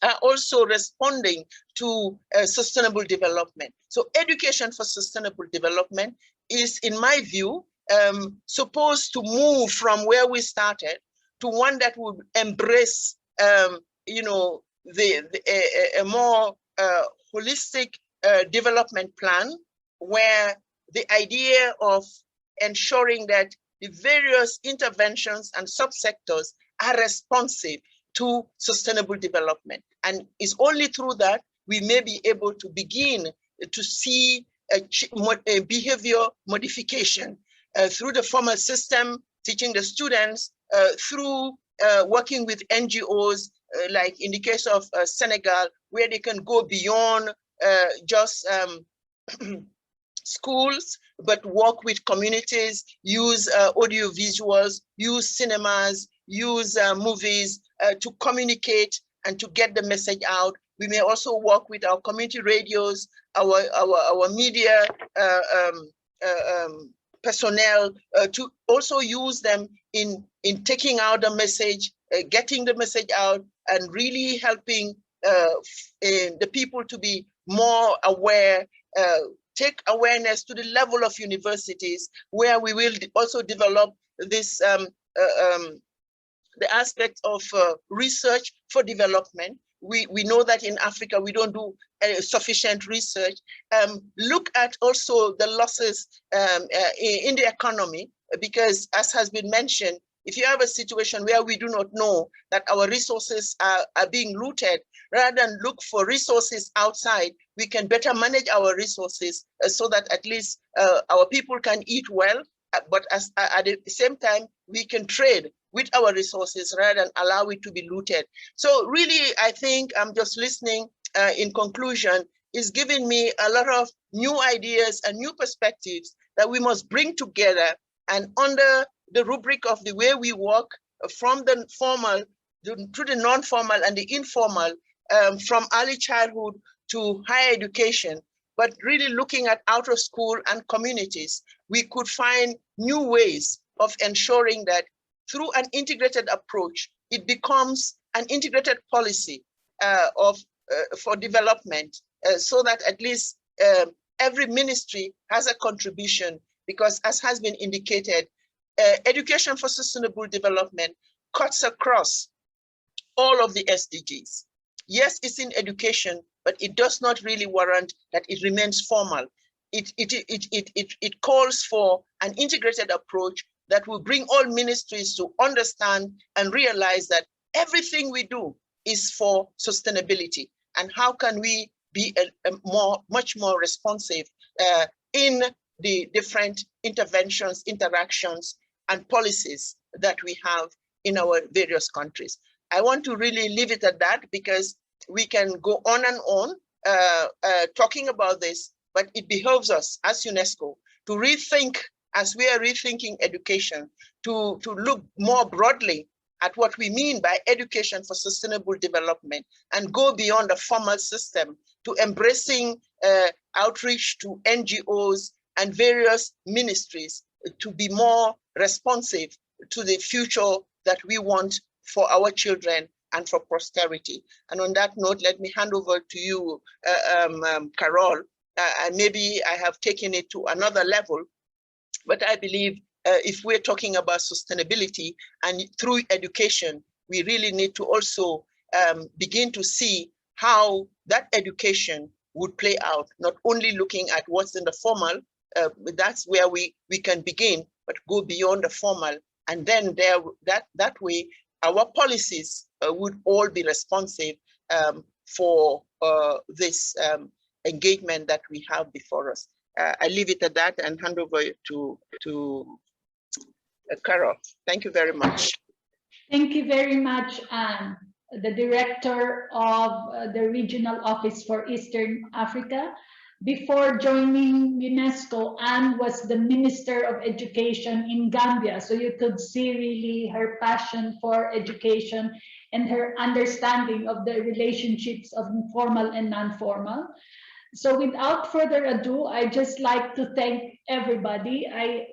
are also responding to sustainable development. So education for sustainable development is, in my view, supposed to move from where we started to one that would embrace, you know, a more holistic development plan, where the idea of ensuring that the various interventions and subsectors are responsive to sustainable development. And it's only through that we may be able to begin to see a behavior modification through the formal system, teaching the students, through working with NGOs, like in the case of Senegal, where they can go beyond just schools, but work with communities, use audio visuals, use cinemas, use movies to communicate and to get the message out. We may also work with our community radios, our media personnel to also use them in taking out the message, getting the message out, and really helping the people to be more aware, take awareness to the level of universities, where we will also develop this the aspect of research for development. We know that in Africa, we don't do sufficient research. Look at also the losses in the economy, because as has been mentioned, if you have a situation where we do not know that our resources are being looted, rather than look for resources outside, we can better manage our resources so that at least our people can eat well, but at the same time, we can trade with our resources rather than allow it to be looted. So really, I think I'm just listening in conclusion, is giving me a lot of new ideas and new perspectives that we must bring together, and under the rubric of the way we work from the formal to the non-formal and the informal, from early childhood to higher education, but really looking at out of school and communities, we could find new ways of ensuring that through an integrated approach, it becomes an integrated policy for development, so that at least every ministry has a contribution, because as has been indicated, education for sustainable development cuts across all of the SDGs. Yes, it's in education, but it does not really warrant that it remains formal. It calls for an integrated approach that will bring all ministries to understand and realize that everything we do is for sustainability. And how can we be much more responsive in the different interventions, interactions, and policies that we have in our various countries. I want to really leave it at that, because we can go on and on talking about this, but it behoves us as UNESCO to rethink, as we are rethinking education, to look more broadly at what we mean by education for sustainable development, and go beyond the formal system to embracing outreach to NGOs and various ministries to be more responsive to the future that we want for our children and for posterity. And on that note, let me hand over to you, Carol. And maybe I have taken it to another level, but I believe if we're talking about sustainability and through education, we really need to also begin to see how that education would play out, not only looking at what's in the formal, that's where we can begin, but go beyond the formal. And then that way, our policies would all be responsive for this engagement that we have before us. I leave it at that and hand over to Carol. Thank you very much. Thank you very much, Anne, the director of the Regional Office for Eastern Africa. Before joining UNESCO, Anne was the Minister of Education in Gambia. So you could see really her passion for education and her understanding of the relationships of formal and non-formal. So without further ado, I'd just like to thank everybody.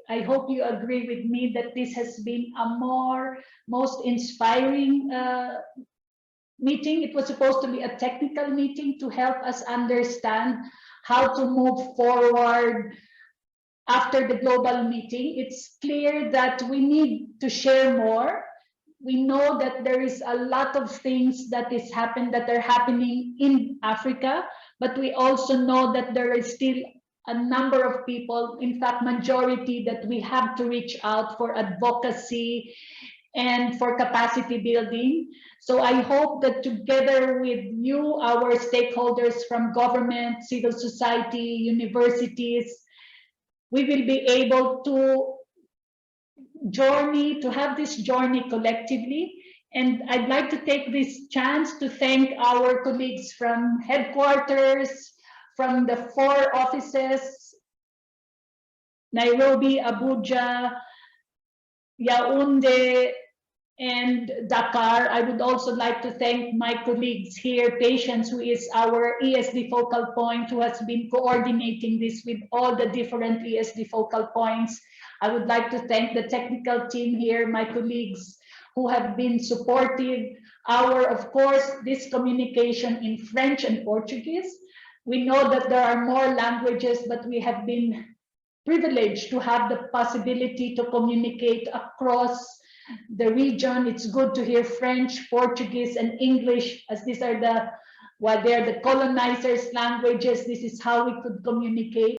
I hope you agree with me that this has been a most inspiring meeting. It was supposed to be a technical meeting to help us understand how to move forward after the global meeting. It's clear that we need to share more. We know that there is a lot of things that are happening in Africa, but we also know that there is still a number of people, in fact, majority, that we have to reach out for advocacy and for capacity building. So I hope that together with you, our stakeholders from government, civil society, universities, we will be able to have this journey collectively. And I'd like to take this chance to thank our colleagues from headquarters, from the 4 offices, Nairobi, Abuja, Yaoundé, and Dakar. I would also like to thank my colleagues here, Patience, who is our ESD focal point, who has been coordinating this with all the different ESD focal points. I would like to thank the technical team here, my colleagues who have been supportive. Of course, this communication in French and Portuguese. We know that there are more languages, but we have been privileged to have the possibility to communicate across the region. It's good to hear French, Portuguese, and English, as these are they're the colonizers' languages. This is how we could communicate.